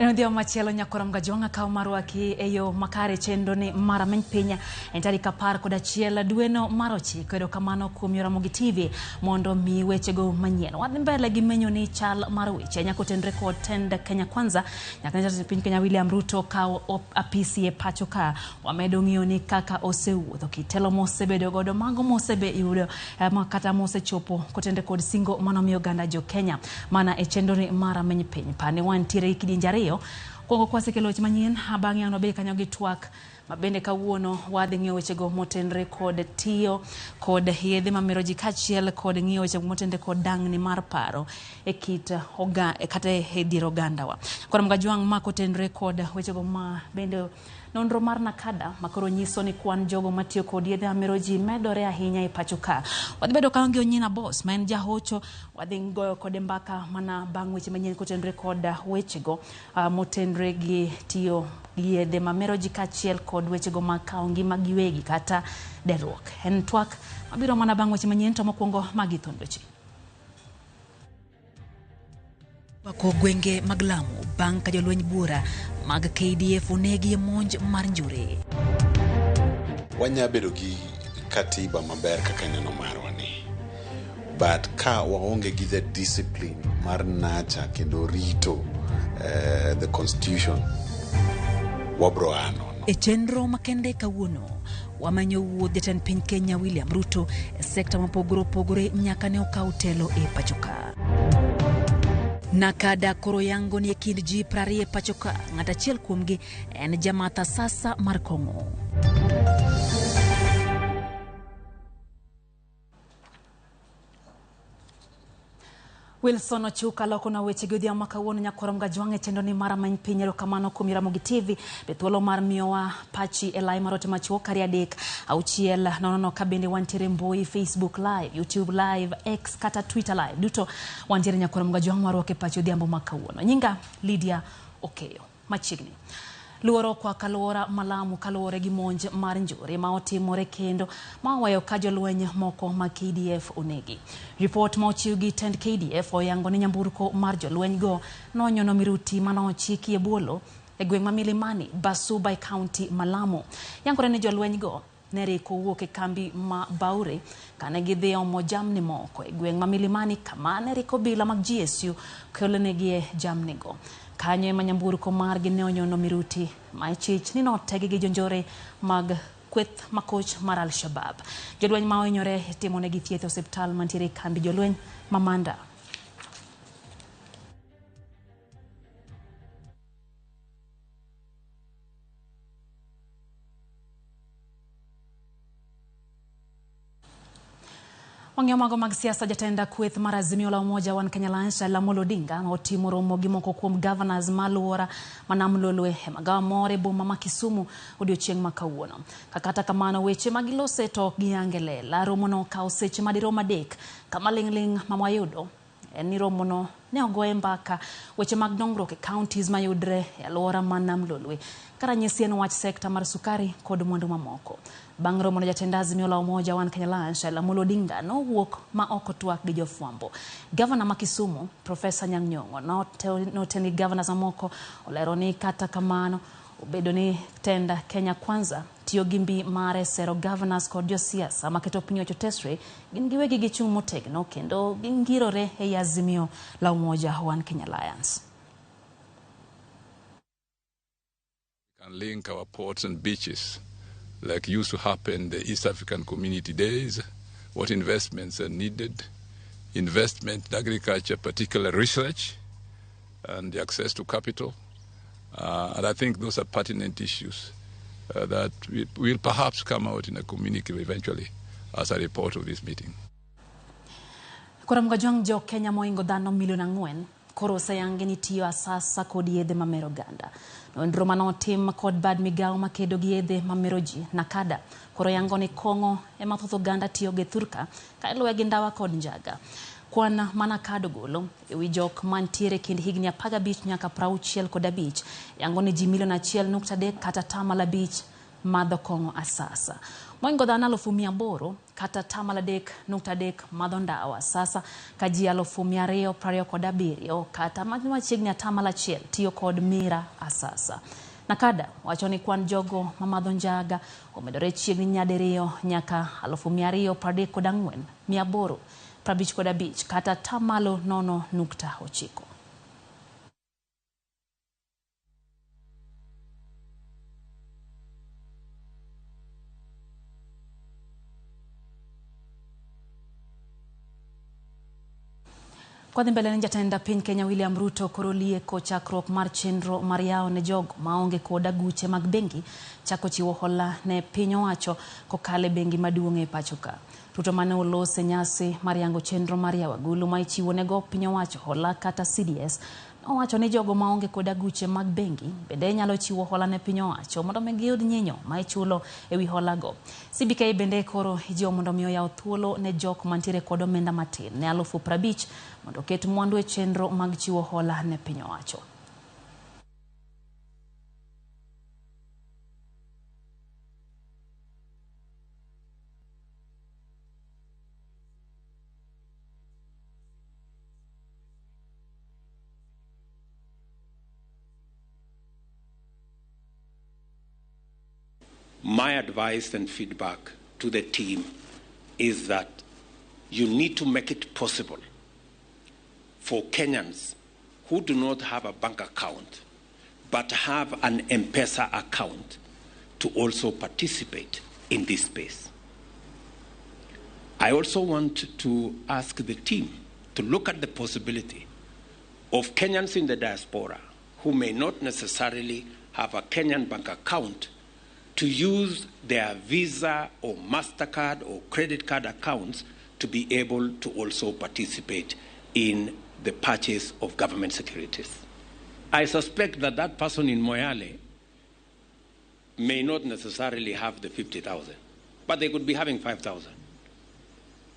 Ndio machielo nyakoro mgajonga kaw marwaki eyo makare chendo ni mara many pinya entari kapar koda chiela dueno marochi kedo kamano kuom Ramogi Tv mondo mi weche go manyien. Wadhi mbele gi menyo ni chal mar weche nyako tendre kod tend Kenya Kwanza nyaka ne piny Kenya William Ruto kaw apisi e pacho ka wamedo ng'iyo ni kaka osewuotho kitelo mosebedo godo mago mosebe yudo makata mosechopo kotende kod singo manomiyo ganda jo Kenya mana e chendo ni mara many piny pane wantiere kidinjare Kongo kwa sekeloch manyien abangi ano be kanyo gi twak mabende kawuono wadhi ng'iyo weche go motenre kod tiyo kod yedhe mamero ji kachiel kod ng'iyo weche motende kod dangni mar paro e kit kata e dier oganda wa. Koro mgajwang' mako tenre kod weche go ma bende nonro mar nakada makoro nyiso ni kwan jogo matiyo kod yedhe mamero ji medore ahinya e pacho ka. Wadhi bedo kaonge onyina boss ma en jahocho wadhi goyo kod mbaka mana bang' weche manyien kotenre kod weche go motenre gi tiyo yedhe mamero ji kachiel kod weche go makao ngima giwegi kata derruok. En twak mabiro mana bang' weche manyien to mokwongo magi thondochi. Wako gwenge maglamu bang' ka jolweny bura mag KDF onegi monj mar njore. Wanya bedo gi katiba maber kaka neno marwa ni. But ka waonge gi the discipline mar nacha kendo rito the constitution wabro ano. E chenro makende kawuono wamanyo wuodh jatend piny Kenya William Ruto e sekta mopogore nyaka ne okaw telo e pachoka. Nakada koro yango ni kind ji 20 pachoka ng'ata achiel kuomgi en Jamatha sasa mar Kongo. Wilson Ochuka loko na weche godhiambo makawuono nyakoro mgajwang' e chendo ni mara many piny erokamano kuom Ramogi Tv be thuolo mar miyowa pachi e lai marote machuo kari adek auchiel nono ka bende wantiere mbui Facebook live, YouTube live, X kata Twitter live duto wantiere nyakoro mgajwang' marwake pachi odhiambo makawuono. Nyinga Lydia Okeyo machiegni. Luoro kwa kalora malamu kalore gi monj mar njore ma otimore kendo ma wayo ka jolweny moko ma KDF onegi. Report ma ochiw gi tend KDF oyango ni nyamburko mar jolweny go nonyono miruti manochiki e bwolo e gweng' ma Milimani, Basuba County, Malamu. Yangore ni jolweny go neriko wuok e kambi ma Baure kane gidhi omo jamni moko e gweng' ma Milimani kama neriko bila mag GSU kolonegi e jamni go. Kanyo ema nyamburko margi ne onyono miruti ma ichich ni notegi gi jonjore mag kweth makoch mar Al-Shabab. Jolweny ma ohinyore timonegi thieth e osiptal mantiere kambi jolweny ma Manda. Wang'eyo mago mag siasa jatenda kweth mar Azimio la Umoja wan Kenya Lansha la Molodinga otimo romo gi moko kuom governors maluora manamlolwe e magawa more boma ma Kisumu odiochieng' makawuono. Kata kamano weche magilose to giangele la romo no kawo seche madirom 3 kama lingling mamwayudo ni romo no ne ogoye mbaka weche mag dongruok e counties mayudre e alwora manamlolwe karanyisi en wach sekta mar sukari kod mwandu mamoko. Bang' romo no jatenda Azimio la Umoja wan Kenya Lansha la Molodinga no wuok ma oko twak gi jofwambo. Governor ma Kisumu Professor Anyang' Nyong'o noteni governors moko olero ni kata kamano obedo ni tenda Kenya Kwanza tiyo gi mbi mare sero governors kod josiasa maketo piny ochotesre gin giwegi gichung' motegno kendo gingirore e Azimio la Umoja wan Kenya Alliance. We can link our ports and beaches like used to happen in the East African Community days, what investments are needed, investment in agriculture, particular research, and the access to capital. And I think those are pertinent issues that will perhaps come out in a communique eventually as a report of this meeting. Kora mgajwang' jo Kenya moingo dhano milion 4 koro sayange ni tiyo asasa kod yedhe mamero ganda. Nonro manotim kod bad migawo makedo gi yedhe mamero ji nakada koro yango ni Kongo ema thoth oganda tiyo gi thurka ka iluwe gi ndawa kod njaga. Kwan mana kado golo ewi jok mantiere kind higni 15 nyaka 65 yango ni ji milion 1.3 kata 5 madho Kongo asasa. Moingo dhana 800 kata tamala 3.3 madho ndawa sasa kaji 227 kata machiegni tamala 1 tiyo kod mira asasa. Nakada wachoni kwan jogo mamadho njaga omedore chiegni nyadiriyo nyaka 234 855 kata tamalo 0.9. Kwa mbele njatenda piny Kenya William Ruto korolie ko chakruok mar chenro mar yawo ne jogo maonge koda guche mag bengi chako chiwo hola ne piny owacho kokale bengi maduong' e pacho ka. Ruto mane olose nyasi mar yango chenro mar yawo agulu ma ichiwo nego piny owacho hola kata CDS owacho ni jogo maonge koda guche mag bengi bende nyalo chiwo hola ne piny owacho mondo giyud nyinyo ma ichulo ewi hola go. CBK bende koro ijiwo mondo miyo yawo thuolo ne jok mantiere kod omenda matin ne 50,000 mondo ket mwandu e chenro mag chiwo hola ne piny owacho. My advice and feedback to the team is that you need to make it possible for Kenyans who do not have a bank account but have an M-Pesa account to also participate in this space. I also want to ask the team to look at the possibility of Kenyans in the diaspora who may not necessarily have a Kenyan bank account to use their Visa or MasterCard or credit card accounts to be able to also participate in the purchase of government securities. I suspect that that person in Moyale may not necessarily have the 50,000, but they could be having 5,000.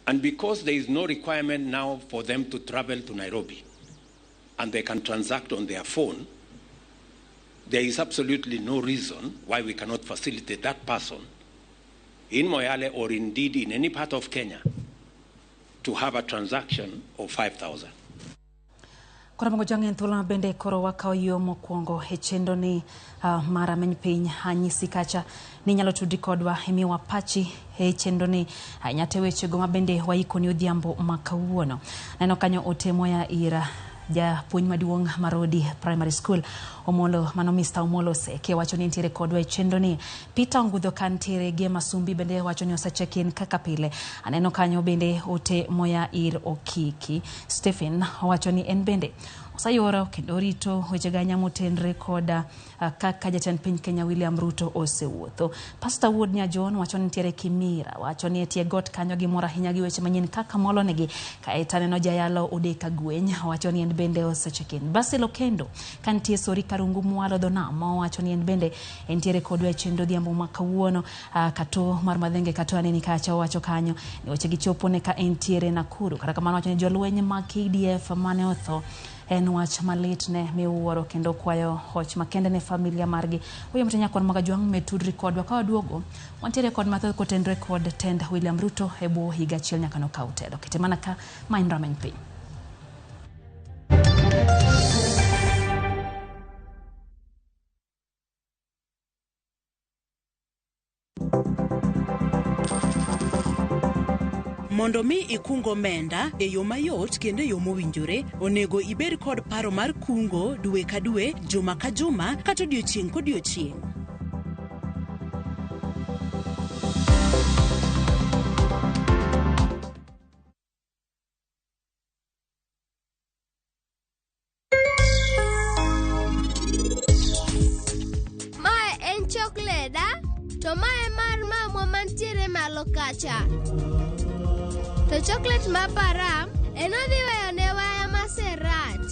And because there is no requirement now for them to travel to Nairobi and they can transact on their phone, there is absolutely no reason why we cannot facilitate that person in Moyale or indeed in any part of Kenya to have a transaction of 5,000. Kora mogo jangen thula bende koro wakao yo mokwongo hechendo ni mara menpiny hanyisi kacha ni nyalo tudi kodwa emi wapachi hechendo ni nyate weche goma bende waiko ni odhiambo makawuono. Neno kanyo otemo ya ira ja puonj maduong' Marodi Primary School Omolo mano Mr. Omolo Seke wacho ni ntiere kodwa chendo ni Peter Ngudho kantiere ge Masumbi bende wacho ni osachekin kaka pile. Aneno kanyo bende ote moya ir Okiki Stephen wacho ni en bende osayoro kendo rito weche ganya motenre koda kaka jatend piny Kenya William Ruto osewuotho. Pastor Wood Nyajon wacho ni ntiere Kimira wacho ni etie got kanyo gimora hinya gi weche manyien kaka molo negi kaeta neno jayalo Odeka Gweny wacho ni en bende osachekin. Basilo Kendo kantie Sori Karungu Mwalo Donamo wacho ni en bende entiere kodwa chendo dhiambo makawuono. Kato mar Madhenge kato aneni kacha wacho kanyo ni weche gichopo ne ka entiere Nakuru kata kamano wacho ni jolweny ma KDF mane otho en wach malit ne miwuoro kendo kwayo hoch makende ne familia margi. Huyo mtenya kwa magajwang metudri kodwa kwa duogo wantiere kod mathoth kotendre kod tend William Ruto ebo higa chiel nyaka no kautedo kitemana ka maindra menpiny. Mondo mi ikungo menda e yo mayot kendo e yo mowinjore onego ibed kod paro mar kungo dwe ka dwe, juma ka juma kata odiochieng' kodiochieng'. Mae en chocolate to mae mar mamwa mantiere malo kacha. To chocolate mapara en odhi weyo ne waya maserat.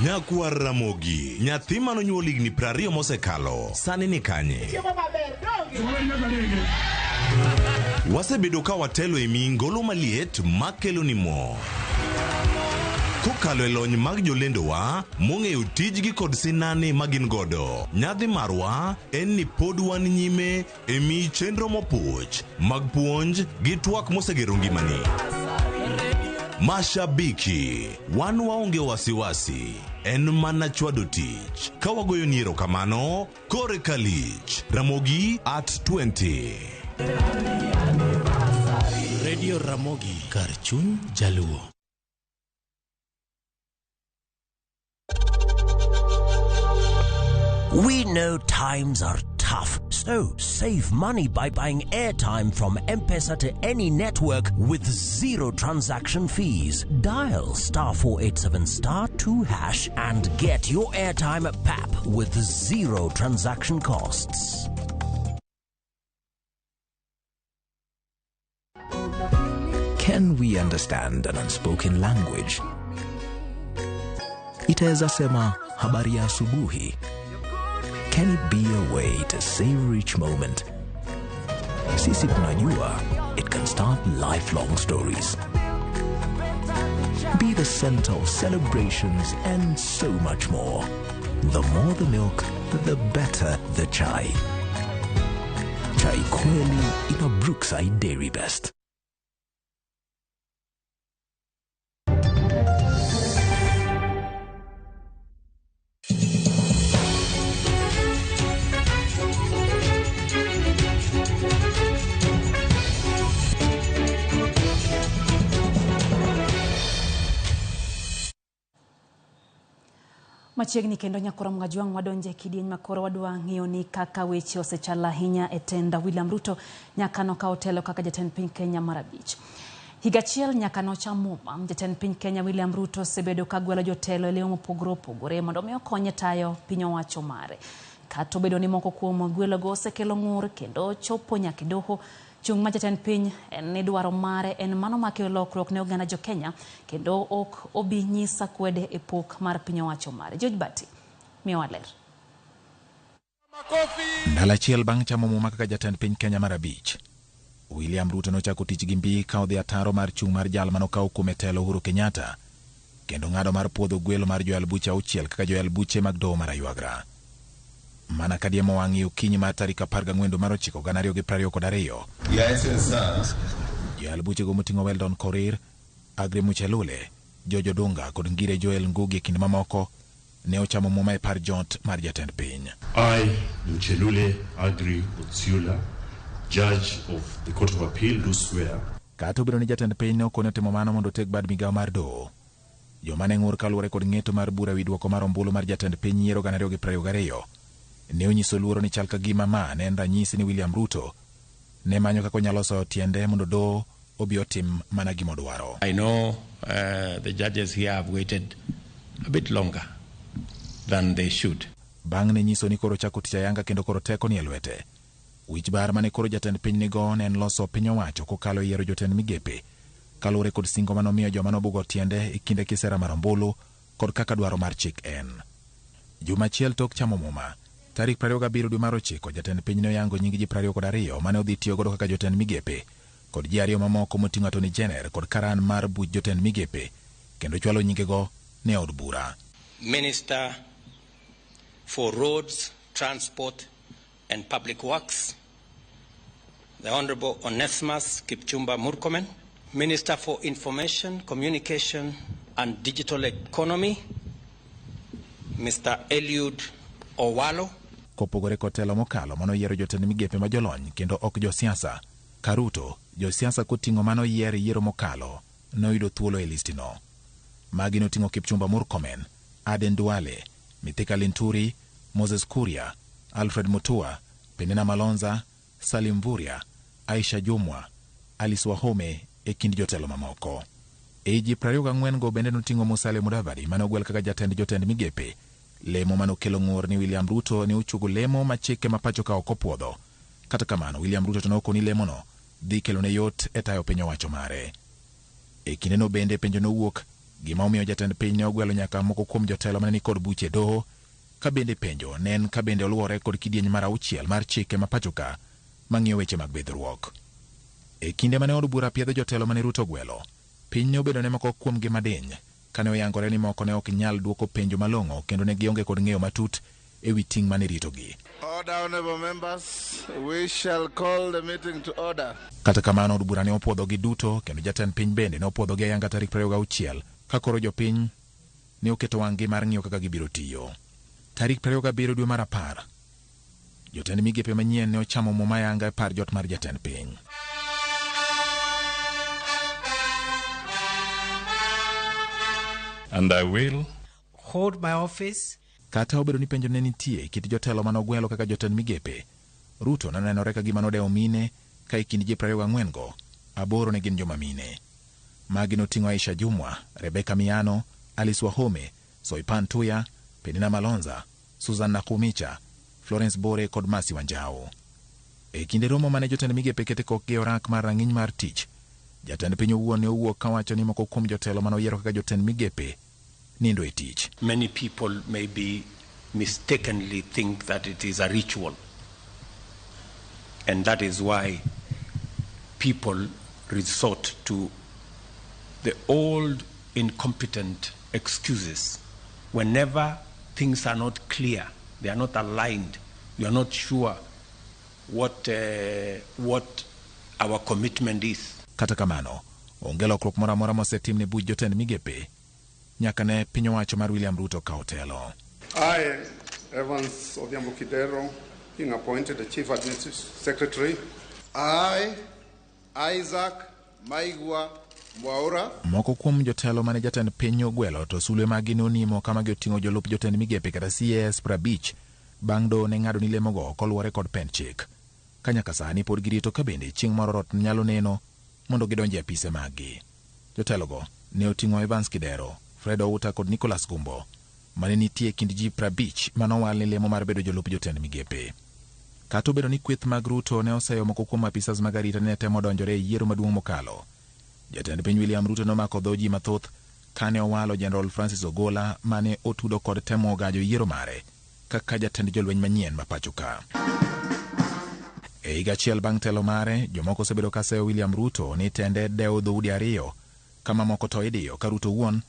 Nyakwar Ramogi, nyathi manonyuol higni 20 mosekalo, sani ni kanye? wasebedo ka watelo e mingolo maliet makelo ni mo. Kokalo e lony mag jolendowa mong'eyo tijgi kod sinani magin godo. Nyadhi marwa en ni pod wan nyime e mi chenro mopuch mag puonj gi twak mosegero ngimani. Mashabiki, wan waonge wasiwasi, en mana chwado tich. Ka wagoyo ni erokamano, kore kalich. Ramogi at 20. Radio Ramogi, kar chuny jaluo. We know times are tough, so save money by buying airtime from M-Pesa to any network with zero transaction fees. Dial *487*2# and get your airtime PAP with zero transaction costs. Can we understand an unspoken language? Itaweza sema habari ya asubuhi. Can it be a way to savor each moment? Sisi tunajua it can start lifelong stories. Be the center of celebrations and so much more. The more the milk, the better the chai. Chai kweli ina Brookside Dairy Best. Machiegni kendo nyakoro mgajwang wadonje kidieny makoro wadwa ng'iyo ni kaka weche osechala hinya e tenda William Ruto nyaka no ka otelo kaka jatend piny Kenya mar abich. Higa achiel nyaka no chamuma jatend piny Kenya William Ruto sebedo kagwelo jotelo leo mopogore opogore mondo mi okonye tayo piny owacho mare. Kato bedo ni moko kuom gwelo go osekelo ng'ur kendo chopo nyaka doho. Chung ma jatend piny ni dwaro mare en mano makelo lokruok ne oganda jo Kenya kendo ok obi nyisa kwede e pok mar piny owacho mare. George Bati miyo waler. Ndalo achiel bang' chamo muma kaka jatend piny Kenya mar abich, William Ruto nochako tich gi mbi ka odhi ataro mar chung mar jal mano kawo kuom telo Uhuru Kenyatta kendo ng'ado mar puodho gwelo mar joyal buche auchiel kaka joyal buche mag doho mar Aywagra. Mana kadiemo wang'i okinyi mar tarik 14 mar 9 2022. Joyal buche go moting'o Weldon Korir, Agri Muchelule, Jojo Dunga kod Ngire Joel Ngugi kinde mamoko ne ochamo muma e par jot mar jatend piny. I, Muchelule Agri Muchelule, Judge of the Court of Appeal, do swear. Kato biro ni jatend piny ne okone timo mano mondo tek bad migawo mar doho. Joma ne ng'ur kaluwore kod ng'eto mar bura wi duoko mar ombulu mar jatend piny yiero 2022 ne onyiso luoro ni chal ka gima ma ne en ranyisi ni William Ruto ne manyo kako nyalo so tiende mondo doho obi otim mana gima dwaro. I know the judges here have waited a bit longer than they should. Bang' ne nyiso ni koro chako tich ayanga kendo koro teko ni e lwete. Wich bar mane koro jatend piny nigo ne en loso piny owacho kokalo yiero jotend migepe kaluwore kod singo manomiyo joma nobugo tiende e kinde kisera mar ombulu kod kaka dwaro mar chik en. Juma achiel tok chamo muma, tarik 27 dwe mar 9 jatend piny ne oyango nying ji 22 mane odhi tiyo godo kaka jotend migepe kod ji ariyo mamoko moting'o Attorney General kod karan mar buch jotend migepe kendo chwalo nyingego ne od bura. Minister for Roads, Transport and Public Works, the Honorable Onesimus Kipchumba Murkomen. Minister for Information, Communication and Digital Economy, Mr. Eliud Owalo. Kopogore kotelo mokalo mano yiero jotend migepe ma jolony kendo ok josiasa. Karuto, josiasa koting'o mano yiero mokalo noyudo thuolo e listino. Magi noting'o Kipchumba Murkomen, Aden Duale, Mithika Linturi, Moses Kuria, Alfred Mutua, Penina Malonza, Salim Vuria, Aisha Jumwa, Alice Wahome e kind jotelo mamoko. Eji 24 go bende noting'o Musalia Mudavadi mane ogwel kaka jotend migepe. Lemo mano kelo ng'ur ni William Ruto ne ochugo lemo machike mapacho ka ok opuodho. Kata kamano William Ruto to nokoni lemono dhi kelo ne yot e tayo piny owacho mare. E kinde no bende penjo nowuok gima omiyo jatend piny ne ogwelo nyaka moko kuom jotelo mane ni kod buche doho. Ka bende penjo ne en ka bende oluwore kod kidieny mar 6 mar chike mapacho ka mang'iyo weche mag bedruok. E kinde mane od bura piedho jotelo mane Ruto gwelo, piny ne obedo ne moko kuomgi madiny kane oyangore ni moko ne ok nyal duoko penjo malong'o kendo ne gionge kod ng'eyo matut e wi ting' mane ritogi. Order, honorable members. We shall call the meeting to order. Kata kamano od bura ne opuodhogi duto kendo jatend piny bende ne opuodhogi ayanga tarik 26 ka koro jopiny ne oketo wang'gi mar ng'iyo kaka gibiro tiyo. Tarik 27 dwe mar 10, jotend migepe manyien ne ochamo muma ayanga e par jot mar jatend piny. And I will hold my office. Kata obedo ni penjo ne nitie kit jotelo manogwelo kaka jotend migepe, Ruto nanenore ka gima nodewo mine ka kind ji 24 go, 8 ne gin joma mine. Magi noting'o Aisha Jumwa, Rebecca Miano, Alice Wahome, Soipan Tuya, Penina Malonza, Susan Nakumicha, Florence Bore kod Masi Wanjao. E kinde romo mane jotend migepe kete kokgi orak mar rang'iny mar tich, jatend piny owuon ne owuok kawacho ni moko kuom jotelo manoyiero kaka jotend migepe nindo e tich. Many people maybe mistakenly think that it is a ritual. And that is why people resort to the old incompetent excuses. Whenever things are not clear, they are not aligned, you are not sure what our commitment is. Kata kamano, onge lokruok moro amora mosetim ne buch jotend migepe nyaka ne piny owacho mar William Ruto ka otelo. I, Evans Odhiambo Kidero, being appointed the Chief Administrative Secretary. I, Isaac Maigwa Mwaura. Moko kuom jotelo mane jatend piny ogwelo to sulwe magi nonimo kama gioting'o jolup jotend migepe kata CAS 50 bang' do ne ng'ado ni lemogo koluwore kod pen chik. Kanyaka sani pod girito ka bende chieng' moro rot nyalo neno mondo gidonje apise magi. Jotelogo ne oting'o Evans Kidero, Fred Outa kod Nicholas Gumbo, mane nitie kind ji 50 manowal ni lemo mar bedo jolup jotend migepe. Kata obedo ni kweth mag Ruto ne oseyo moko kuom apisas mag arita ne temo donjore e yiero maduong' mokalo, jatend piny William Ruto nomako dho ji mathoth kane owalo General Francis Ogola mane otudo kod temo gajo yiero mare kaka jatend jolweny manyien ma pacho ka. E higa achiel bang' telo mare, jomoko osebedo ka seyo William Ruto ni tende dewo dhoudi 2 kama moko to idiyo ka Ruto wuon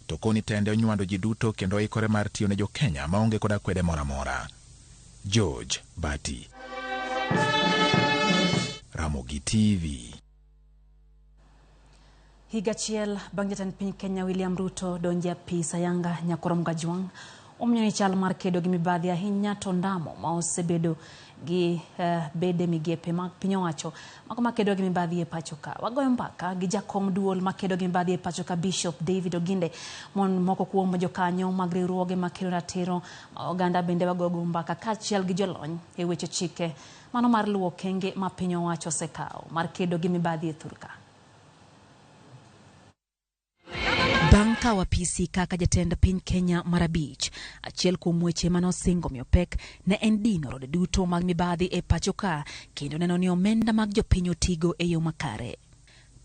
to koni tende onywando ji duto kendo ikore mar tiyo ne jo Kenya maonge koda kwede mora mora. George Bati, Ramogi TV. Higa achiel bang' jatend piny Kenya William Ruto donje apis ayanga nyakorom Gajwang' omiyo ni chal mar kedo gi mibadhi ahinya to ndamo ma osebedo gi bede migepe mag piny owacho ma kedo gi mibadhi e pacho ka. Wagoyo mbaka gi jakom duol ma kedo gi mibadhi e pacho ka Bishop David Oginde mon moko kuom jokanyo mag riwruoge ma kedo ratiro oganda bende wagogo mbaka kaachiel gi jolony e weche chike mano mar luwo kenge ma piny owacho osekawo mar kedo gi mibadhi e thurka. Bang' kawo apisi kaka jatend piny Kenya mar 5, achiel kuom weche manosingo miyo pek ne en dino rode duto mag mibadhi e pacho ka kendo neno ni omenda mag jopiny otigo e yo makare.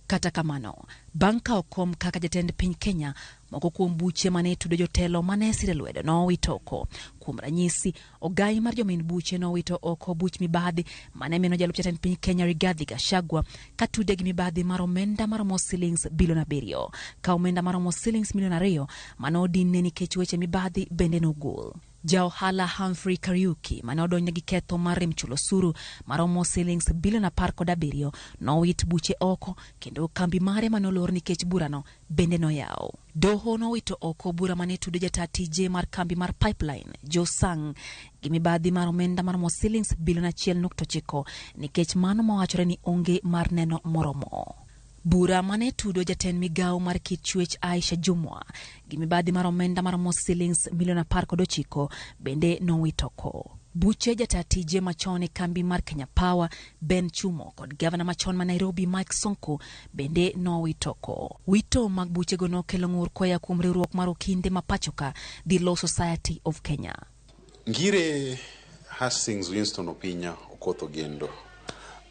Kata kamano, bang' kawo kom kaka jatend piny Kenya, moko kuom buche mane tudo jotelo mane sire lwedo nowito oko. Kuom ranyisi, ogai mar jomin buche nowito oko buch mibadhi mane mino jalup jatend piny Kenya Rigathi Gachagua ka tude gi mibadhi mar omenda maromo shillings bilion 7, ka omenda maromo shillings milion 2 manodinne nikech weche mibadhi bende nogol. Jaohala Humphrey Kariuki mane odonjne gi ketho mar rem chulo osuru maromo shillings bilion 17 nowit buche oko kendo kambi mare manolor nikech burano bende noyaw. Doho nowito oko bura mane tudo jata tije mar kambi mar pipeline Joe Sang gi mibadhi mar omenda maromo shillings bilion 1.9 nikech mano mawachore ni onge mar neno moromo. Bura mane tudo jatend migao mar kit chwech Aisha Jumwa gi mibadhi mar omenda maromo shillings milion 19 bende nowitoko. Buche jata tije machon e kambi mar Kenya Power Ben Chumo kod gavana machon ma Nairobi Mike Sonko bende nowitoko. Wito mag buche go nokelo ng'ur koya kuom riwruok mar okinde ma pacho ka The Law Society of Kenya. Ngire Hastings Winston Opinya Okoth Ogendo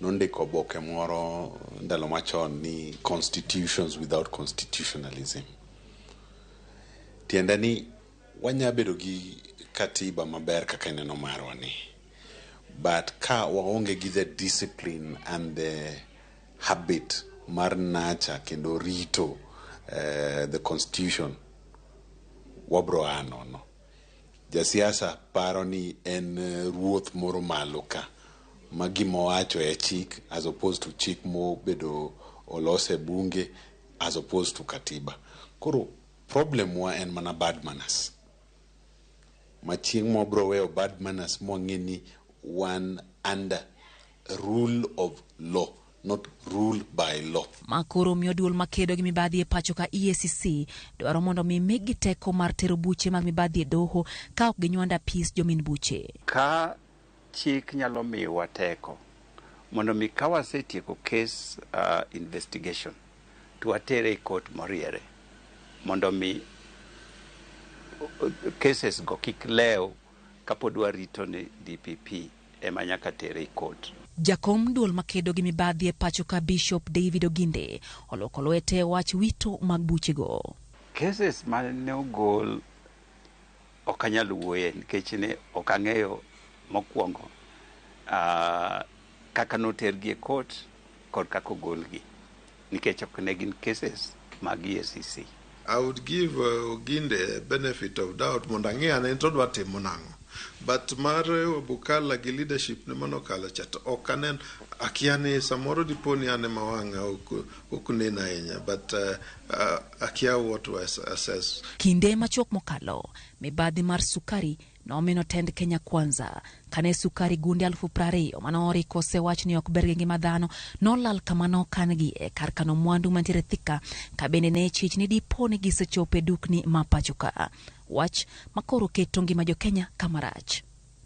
nondiko oboke moro ndalo machon ni constitutions without constitutionalism. Tiende ni wanyabedo gi katiba maber kaka ineno marwa ni, but ka waonge gi the discipline and the habit mar nacha kendo rito the constitution wabro anono. Jasiasa paro ni en ruoth moro malo ka ma gima wacho e chik as opposed to chik mo bedo olose bunge as opposed to katiba. Koro problem wa en mana bad manners. Machieng mo bro weyo bad manners mo ngeni one under rule of law, not rule by law. Makoro miyo duol makedo gi mibadhi e pacho ka EACC dwaro mondo mi migi teko mar tero buche mag mibadhi e doho ka ok ginywanda pis jomin buche. Ka chik nyalo miwa teko mondo mi kawasetieko case investigation to atere court moriere mondo mi cases go kik leo kapod warito ni DPP ema nyaka tere court. Jakom duol makedo gi mibadhi e pacho ka Bishop David Oginde oloko lwete wach wito mag buche go. Cases mane ogol okanyal wuoye nikech ne okang'eyo mokwongo kaka notergi e court kod kaka ogolgi nikech ok ne gin cases mag EACC. I would give Oginde a benefit of doubt mondang'ia ne to dwa timo nang'o. But mar Bukala gi leadership ne mano kala chat okanen akiani samoro diponi ane mawanga okunena ahinya but akia what to assess. Kinde machok mokalo mibadhi mar sukari nomino tend Kenya Kwanza kane sukari gunde 20,000 manori kose wach ni ok berge ngima dhano nolal kamano kangi e kar kano mwandu mantiere thika kabende ne chich ni diponi gisechope dukni mapachoka wach makoro keto ngima jo Kenya kamarach.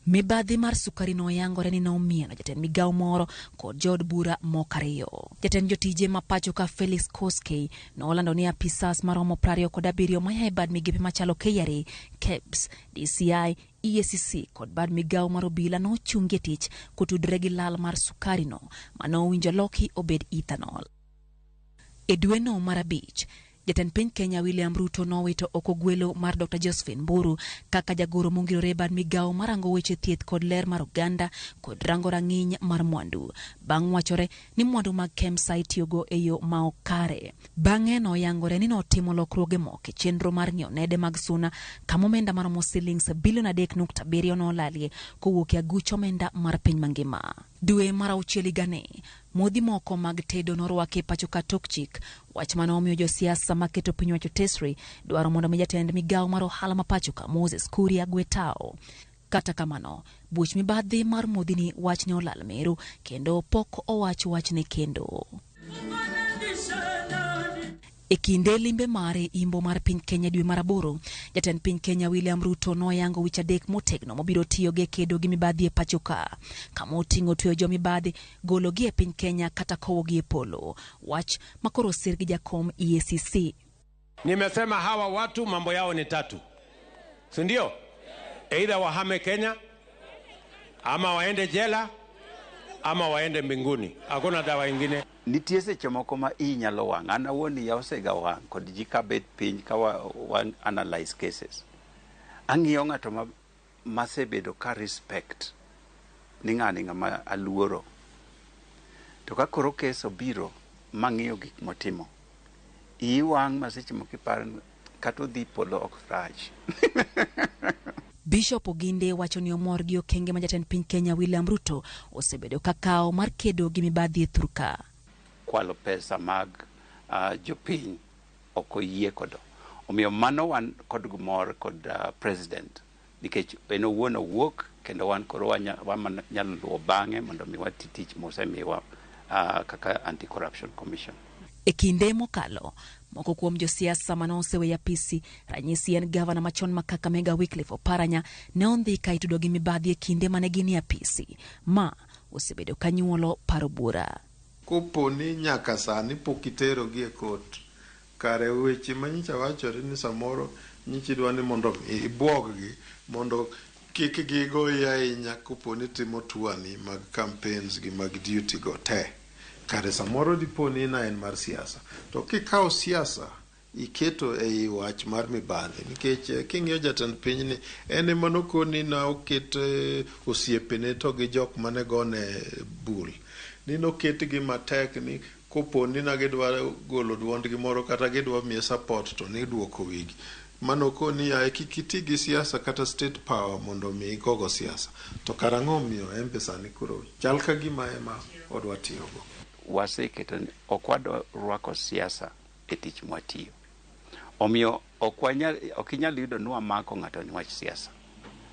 Mibadhi mar sukari no yangore ni nomieno jatend migao moro kod jod bura mokariyo. Jatend jotije mapachoka Felix Koskei nolando ni apisas maromo 27 maya e bad migepe machalo KRA, KEBS, DCI, EACC kod bad migao mar obila no chungi tich kutudre gi lal mar sukari no mano winjo loki obed ethanol. E dwe no mar abich jatend piny Kenya William Ruto nowito okogwelo mar Dr. Josephine Mburu kaka jagoro mongirore bad migao marango weche thieth kod ler mar oganda kod rango rang'iny mar mwandu. Bang' wachore ni mwandu mag KEMSA itiyogo e yo maokare. Bang'e no yangore ni notimo lokruoge moko e chenro mar ng'iewo nede mag suna kama omenda maromo shillings bilion 3.7 nolalie kowuok e aguch omenda mar piny mangima. Dwe mar auchiel higani modhi moko mag tedo norwake pacho ka tok chik wach mano omiyo josiasa maketo piny wacho tesri dwaro mondo mi jatend migao mar ohala mapacho ka Moses Kuria gwetao. Kata kamano buch mibadhi mar modhi ni wach ne olal Meru kendo pok owach wach ne kendo. E kinde limbe mare imbo mar piny Kenya dwe mar 8 jatend piny Kenya William Ruto noyango wich adek motegno mobiro tiyo ge kedo gi mibadhi e pachoka kama oting'o tweyo jo mibadhi golo gi e piny Kenya kata kowo gi e polo wach makoro sir gi jakom EACC. Nimesema hawa watu mambo yao ni tatu, si ndio? Either wahame Kenya ama waende jela ama waende mbinguni, hakuna dawa ingine. Nitie seche moko ma inyalo wang' an awuon yaosega wang' kod ji kabet piny ka wan analyze cases. Ang'iyo ng'ato masebedo ka respect ni ng'ani ng'ama aluoro to ka koro kes obiro mang'iyo gik motimo iwang' ma seche moko iparo kata odhi polo ok rach. Bishop Oginde wacho ni omor gi okenge ma jatend piny Kenya William Ruto osebedo kakao mar kedo gi mibadhi e thurka. Kwalo pesa mag jopiny ok oyie kodo. Omiyo mano wan kod gumor kod president nikech en owuon owuok kendo wan koro wanyalo luwo bang'e mondo mi wati tich mosemiwa kaka Anti-Corruption Commission. E kinde mokalo moko kuom josiasa mano oseweyo apisi ranyisi en gavana machon ma Kakamega Wycliffe Oparanya ne ondhi ka itudo gi mibadhi e kinde mane gini apisi ma osebedo kanyuolo paro bura. Koponi nyaka sani pok itero gi e court kare weche manyicha wachore ni samoro nyichi dwani mondo ibwog gi mondo kik gigo ahinya koponi timo tuani mag campaigns gi mag duty go te kare samoro diponi na en mar siasa to kikawo siasa iketo ei wach mar mibadhi nikech king'iyo jatend piny ni en manokoni na oket osiepene to gi jok mane gone bul ni noket gi matek ni kopo ni na gidwa golo duondgi moro kata gidwa miye support to ni duoko wigi. Mano koni ya kikiti gi siasa kata state power mondo mi gogo siasa. To karang'o miyo M-Pesa ni kuro chal ka gima ema odwa tiyogo. Waseketo okwado rwako siasa e tich mwatiyo. Omiyo okinyal yudo nwa mako ng'ato niwach siasa.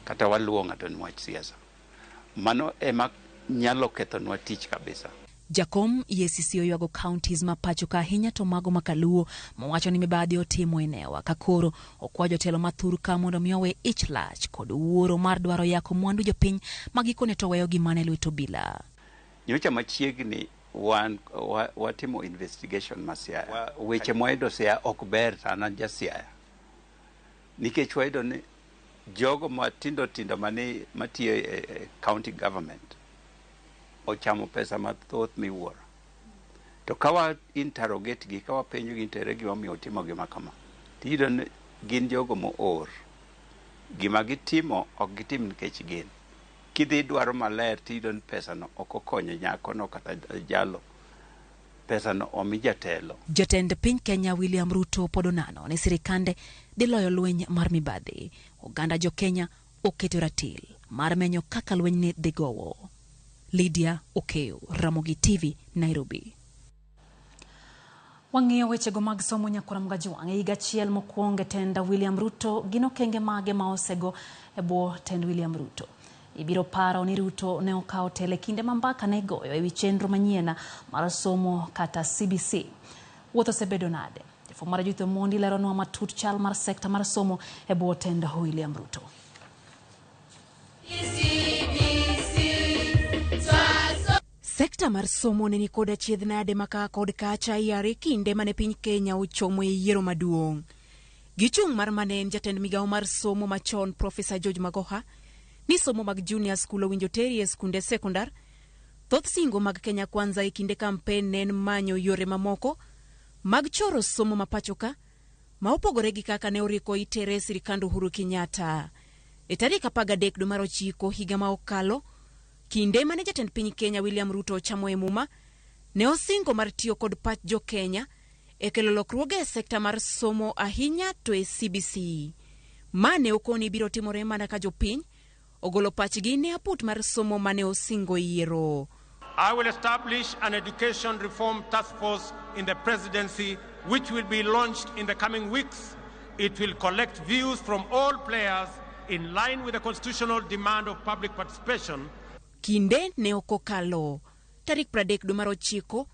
Kata waluwo ng'ato niwach siasa. Mano ema nyalo ketho nwa tich kabisa. Jakom EACC oywago counties ma pacho ka ahinya to mago makaluo mowacho ni mibadhi otimo enewa kakoro okwa jotelo mathur ka mondo miyowe ich lach kod wuoro mar dwaro yako mwandu jopiny magikone to weyo gimane lweto bila. Nyocha machiegni watimo investigation masiaya. Weche moedo siaya ok ber sana jasiaya. Nikech wayudo ni jogo matindo matiyo county government ochamo pesa mathoth miwuoro. To kawa interrogate gi, kawa penjo gi intere gi wamiyo timo gima kama. Tiyudo ni gin jogo moor. Gima gitimo ok gitim nikech gin. Kidhi dwaro maler tiyudo ni pesa no ok okonyo nyako no kata jalo. Pesa no omi jatelo. Jatend piny Kenya William Ruto podonano ni sirikande diloyo lweny mar mibadhi. Oganda jo Kenya oketo ratil mar menyo kaka lweny ni dhigowo. Lydia Okeo, Ramogi TV, Nairobi. Wang'iyo wechego mag somo nyakora mgajuang' higa achiel mokwongo tenda William Ruto gino kenge mage ma osego bwo tend William Ruto. Ibiro paro ni Ruto ne okawo tele kinde mambaka ne goyo ewi chenro manyien mar somo kata CBC. Wuotho sebedo nade? Jafo mar Jutho Mondi leronwa matut chal mar sekta mar somo bwo tenda William Ruto. Sekta mar somo ne nikoda chiedh nade maka kod kacha yare kinde mane piny Kenya ochomo e yiero maduong'. Gichung' mar manen jatend migawo mar somo machon Professor George Magoha ni somo mag junior school owinjo teri e skunde sekondar. Thoth singo mag Kenya Kwanza e kinde kampen nen manyo yore mamoko mag choro somo mapachoka ma opogore gi kaka ne oriko itere sirikand Uhuru Kenyatta. E tarik 13 dwe mar 9 higa ma okalo, kinde mane jatend piny Kenya William Ruto chamo e muma, ne osingo mar tiyo kod pach jo Kenya e kelo lokruoge e sekta mar somo ahinya to e CBC. Mane okoni biro timore mana ka jopiny ogolo pachgi ne aput mar somo mane osingo yiero. I will establish an education reform task force in the presidency which will be launched in the coming weeks. It will collect views from all players in line with the constitutional demand of public participation. Kinde ne okokalo. Tarik 30 dwe mar 9,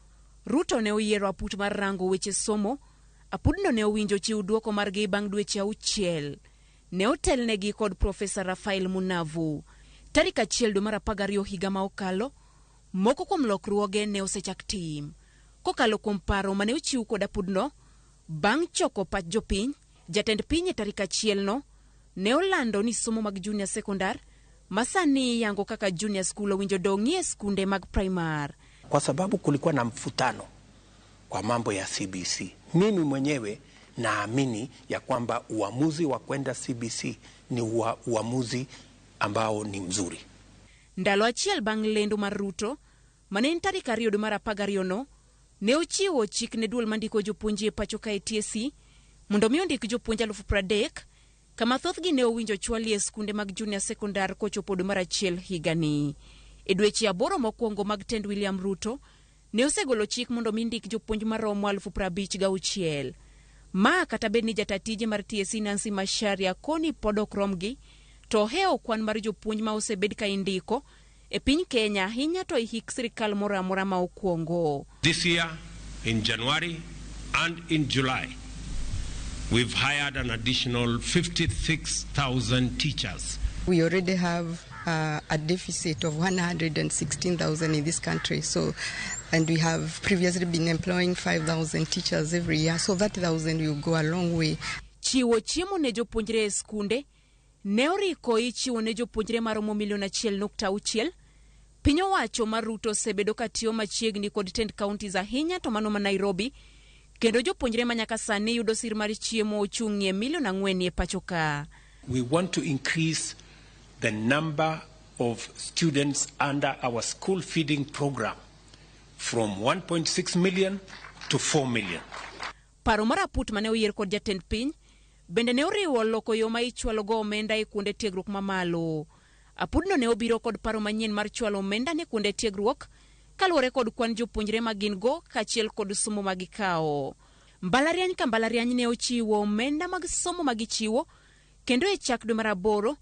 Ruto ne oyiero aput mar rango weche somo. Apudno ne owinjo chiw duoko margi bang' dweche 6. Ne otelnegi kod Professor Rafael Munavu. Tarik 1 dwe mar 12 higa ma okalo, moko kuom lokruoge ne osechak tim. Kokalo kuom paro mane ochiw kod apudno, bang' choko pach jopiny, jatend piny e tarik 1 no ne olando ni somo mag junior sekondar masani yango kaka junior school owinjo dong'ie skunde mag primar. Kwa sababu kulikuwa na mfutano kwa mambo ya CBC. Mimi mwenyewe naamini ya kwamba uamuzi wa kwenda CBC ni uamuzi ambao ni mzuri. Ndalo achiel bang' lendo mar Ruto, mane tarik 2 dwe mar 12 no, ne ochiwo chik ne duol mandiko jopuonje pacho ka TSC mondo mi ondik jopuonje 30,000 kama thothgi ne owinjo chwalie skunde mag junior sekondar kochopo dwe mar 1 higani. E dweche 8 mokwongo mag tend William Ruto ne osegolo chik mondo mi ndik jopuonj maromo 56,000. Ma kata bed ni jatatije mar TSC Nancy Macharia koni podok romgi, to heo kwan mar jopuonj ma osebed ka indiko e piny Kenya ahinya to hik sirikal moro amora ma okwongo. This year in January and in July we've hired an additional 56,000 teachers. We already have a deficit of 116,000 in this country. And we have previously been employing 5,000 teachers every year. So that 1,000 will go a long way. Chiwo chiemo ne jopuonjre e skunde. Ne oriko ichiwo ne jopuonjre maromo 1.6 Piny owacho mar Ruto osebedo katiyo machiegni kod tend counties ahinya to mano ma Nairobi. Kendo jopuonjre manyaka sani yudo sir mar chiemo ochung'ie 4 million e pachoka. We want to increase the number of students under our school feeding program from 1.6 million to 4 million. Paro mar aput mane oyier kod jatend piny bende ne oriwo loko yo ma ichwalo go omenda e kuonde tiegruok mamalo. Apudno ne obiro kod paro manyien mar chwalo omenda ne kuonde tiegruok kaluwore kod kwan jopuonjre ma gin go kaachiel kod somo ma gikawo. Mbalariany ka mbalariany ne ochiwo omenda mag somo ma gichiwo, kendo e chak dwe mar 8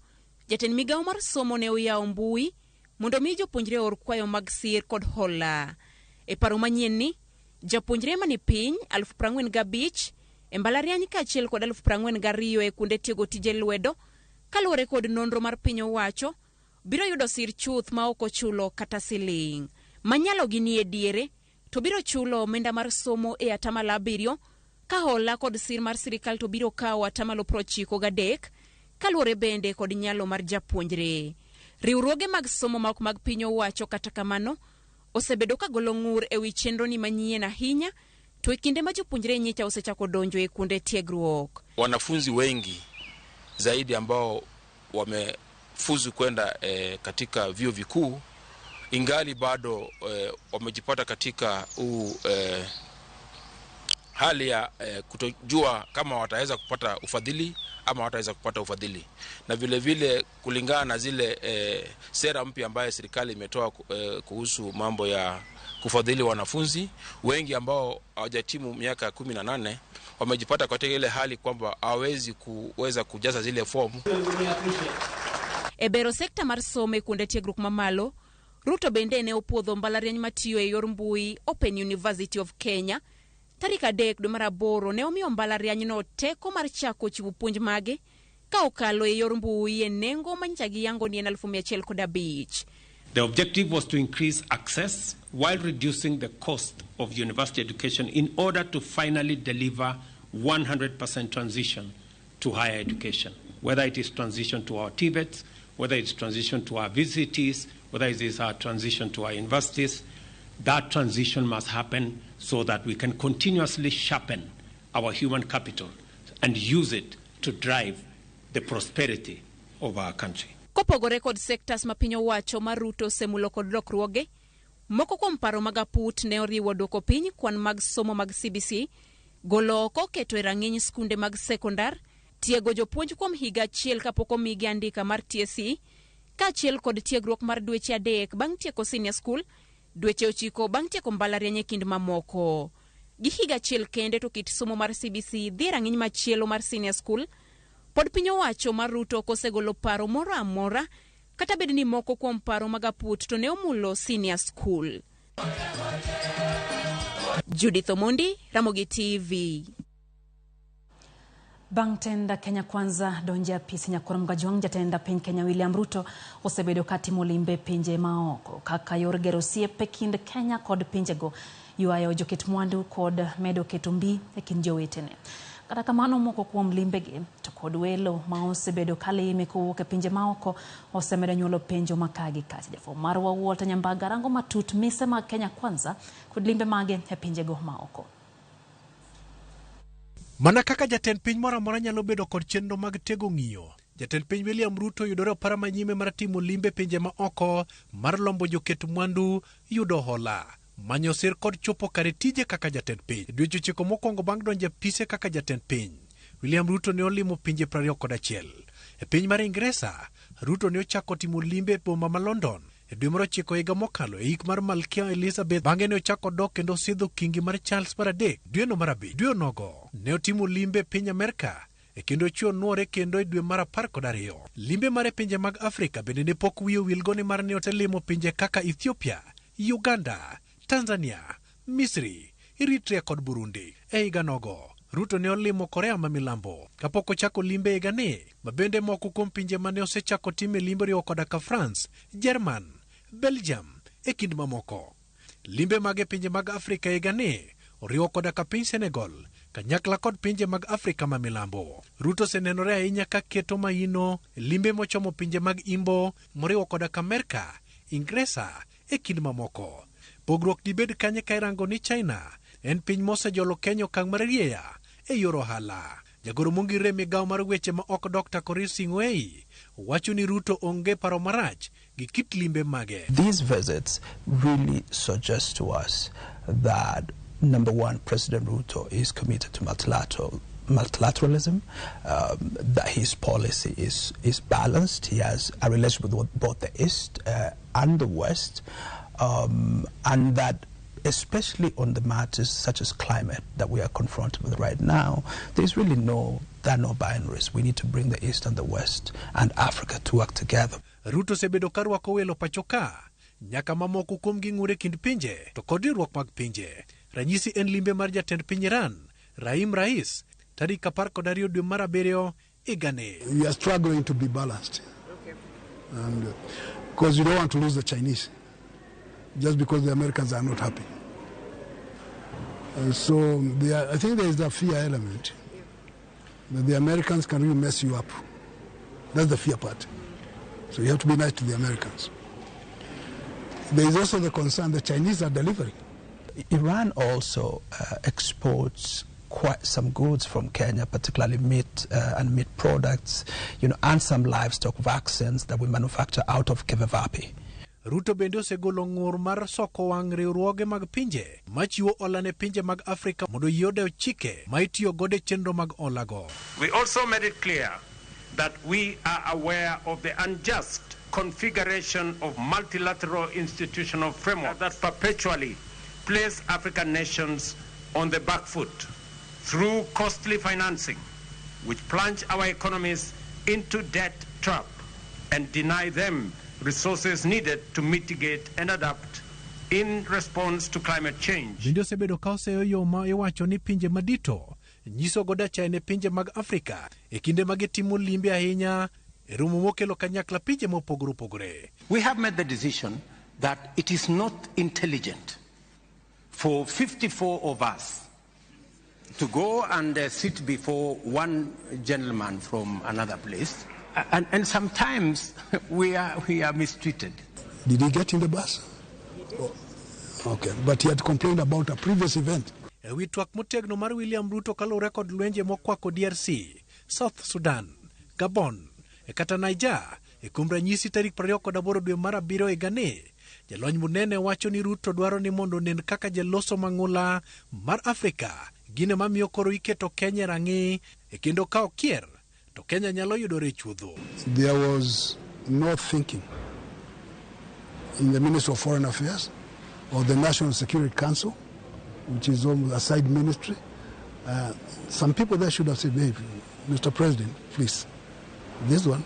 jatend migawo mar somo ne oyawo mbui mondo mi jopuonjre or kwayo mag sir kod hola. E paro manyien ni japuonjre mani piny 45,000 e mbalariany kaachiel kod 42,000 e kuonde tiego tije lwedo kaluwore kod nonro mar piny owacho biro yudo sir chuth ma ok ochulo kata siling. Manyalo gi ni e diere to biro chulo omenda mar somo e atamalo 7 ka hola kod sir mar sirikal to biro kawo atamalo 93 kaluwore bende kod nyalo mar japuonjre. Riwruoge mag somo ma ok mag piny owacho kata kamano osebedo ka golo ng'ur e wi chenro ni manyien ahinya to e kinde ma jopuonjre nyicha osechako donjo e kuonde tiegruok. Wanafunzi wengi zaidi ambao wamefuzu kwenda katika vyuo vikuu ingali bado wamejipata katika hali ya kutojua kama wataweza kupata ufadhili ama wataweza kupata ufadhili. Na vile vile kulingana na zile sera mpya ambayo serikali imetoa kuhusu mambo ya kufadhili wanafunzi, wengi ambao hawajatimu miaka 18 wamejipata katika ile hali kwamba hawezi kuweza kujaza zile fomu. Ebero sekta mar somo e kuonde tiegruok mamalo, Ruto bende ne opuodho mbalariany matiyo e yor mbui Open University of Kenya. Tarik 3 dwe mar 8 ne omiyo mbalariany no teko mar chako chiwo puonj mage ka okalo e yor mbui e nengo manyicha gi yango ni 1,105. The objective was to increase access while reducing the cost of university education in order to finally deliver 100% transition to higher education, whether it is transition to our TVETs, whether it's transition to our VCTs, whether it is our transition to our universities. That transition must happen so that we can continuously sharpen our human capital and use it to drive the prosperity of our country. Kopogore kod sectors ma piny owacho ma Ruto semulo kod lokruoge, moko kuom paro mag aput ne oriwo dwoko piny kwan mag somo mag CBC, golo oko keto e rang'iny skunde mag sekondar, tiego jopuonj kuom higa achiel kapok omigi andika mar TSC, kaachiel kod tiegruok mar dweche 3 bang' tieko senior school, dweche 9 bang' tieko mbalariany e kind mamoko. Gi higa achiel kende to kit somo mar CBC dhi rang'iny machielo mar senior school, pod piny owacho mar Ruto kosegolo paro moro amora kata bed ni moko kuom paro mag aput to ne omulo senior school. Judith Omondi, Ramogi TV. Bang' tenda Kenya Kwanza donja apisi nyakoro mgajong jatenda piny Kenya William Ruto osebedo katimo limbe pinje maoko kaka yor gero osiepe kind Kenya kod pinjego, yuayo joket mwandu kod medo keto mbi e kind jowetene. Kata kamano moko kuom limbegi to kod welo ma osebedo kalime kowuok e pinje maoko osemedo nyuolo penjo makagi kacha. Jafo marwa Walter Nyambaga rango matut mise mag Kenya Kwanza kod limbe mage e pinjego maoko. Mana kaka jatend piny moro amora nyalo bedo kod chenro mag tego ng'iyo, jatend piny William Ruto yudore opara manyime mar timo limbe pinje ma oko mar lombo joket mwandu yudo hola, manyo sir kod chopo kare tije kaka jatend piny. Dweche 9 mokwongo bang' donjo apise kaka jatend piny, William Ruto ne olimo pinje 21. E piny mar Ingresa, Ruto ne ochako timo limbe e boma ma London e dwe mar 9 higa mokalo e hik mar Malkia Elizabeth. Bang'e ne ochako dok kendo sidho kingi mar Charles mar 3 dwe no mar 5. Dwe nogo ne otimo limbe piny Amerika e kendo chuo nuore kendo e dwe mar 12. Limbe mar pinje mag Afrika bende ne pok wiyo wilgo ni mar ne otelimo pinje kaka Ethiopia, Uganda, Tanzania, Misri, Eritrea kod Burundi. E higa nogo Ruto ne olimo Korea ma milambo kapok ochako limbe higa ni, ma bende moko kuom pinje mane osechako time limbe riwo koda ka France, German, Belgium e kind mamoko. Limbe mag pinje mag Afrika higa ni oriwo koda ka piny Senegal, kanyakla kod pinje mag Afrika ma milambo. Ruto senenore ahinya ka keto maino limbe mochomo pinje mag Imbo moriwo koda ka Amerika, Ingresa e kind mamoko. Pogruok dibed kanye ka irango ni China en piny mosejolo Kenya okang' mar rieya e yor ohala. Jagoro mongirore migawo mar weche ma oko Dr. Korir Sing'oei wacho ni Ruto onge paro marach gi kit limbe mage. These visits really suggest to us that, number one, President Ruto is committed to multilateralism, that his policy is balanced. He has a relationship with both the East and the West, and that especially on the matters such as climate that we are confronted with right now, there's really there are no binaries. We need to bring the East and the West and Africa to work together. Ruto sebedo karwako welo pachoka, nyaka mamoko kuomgi ng'ure kind pinje, to kod riwruok mag pinje. Ranyisi en limbe mar jatend piny Iran, Raim Rais, tarik 12 dwe mar abiriyo igani. We are struggling to be balanced. Okay. And because you don't want to lose the Chinese, just because the Americans are not happy. So I think there is the fear element that the Americans can really mess you up. That's the fear part. So you have to be nice to the Americans. There is also the concern the Chinese are delivering. Iran also exports quite some goods from Kenya, particularly meat and meat products, and some livestock vaccines that we manufacture out of Kevevapi. Ruto bende osegolo ng'ur mar soko wang' riwruoge mag pinje machiwo ola ne pinje mag Afrika mondo yode chike ma itiyo godo e chenro mag olago. We also made it clear that we are aware of the unjust configuration of multilateral institutional framework that perpetually place African nations on the back foot through costly financing, which plunge our economies into debt trap and deny them resources needed to mitigate and adapt in response to climate change. Bende osebedo ka oseyo yo ma iwacho ni pinje madito nyiso goda chane pinje mag Afrika e kinde mag timo limbe ahinya e romo mokelo kanyakla pinje mopogore opogore. We have made the decision that it is not intelligent for 54 of us to go and sit before one gentleman from another place. And sometimes we are mistreated. Did he get in the bus? Oh, okay, but he had complained about a previous event. Ewi twak motegno mar William Ruto kalure kod lwenje mokwako DRC, South Sudan, Gabon, kata Niger, kuom ranyisi tarik 28 dwe mar abiriyo igani. Jalony munene wacho ni Ruto dwaro ni mondo nen kaka jaloso mang'ula mar Afrika gine mamiyo koro iketo Kenya rang'i kendo ka okier to Kenya nyalo yudore chuodho. There was no thinking in the Ministry of Foreign Affairs or the National Security Council, which is almost a side ministry. Some people there should have said, hey, Mr. President, please, this one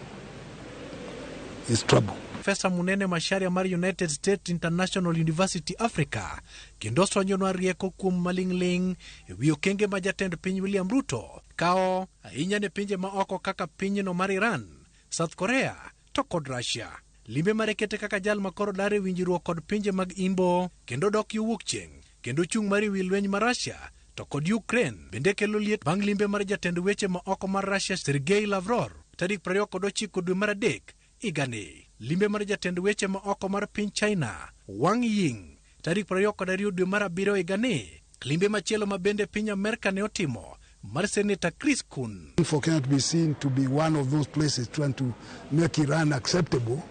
is trouble. Profesa Munene Macharia mar United States International University Africa kendo sonjonwa rieko kuom maling'ling ewi okenge ma jatend piny William Ruto kao ahinya ne pinje ma oko kaka pinyno mar Iran, South Korea to kod Russia. Limbe marekete kaka jal makoro dare winjruok kod pinje mag Imbo kendo dok yo wuok chieng' kendo chung' mar wi lweny mar Russia to kod Ukraine bende kelo liet bang' limbe mar jatend weche ma oko mar Russia Sergei Lavrov tarik 29 dwe mar adek igani. Limbe mar jatend weche ma oko mar piny China Wang Ying tarik 22 dwe mar abiriyo igani. Limbe machielo ma bende piny Amerika ne otimo mar Senator Chris Kun. For Kenya to be seen to be one of those places trying to make Iran acceptable,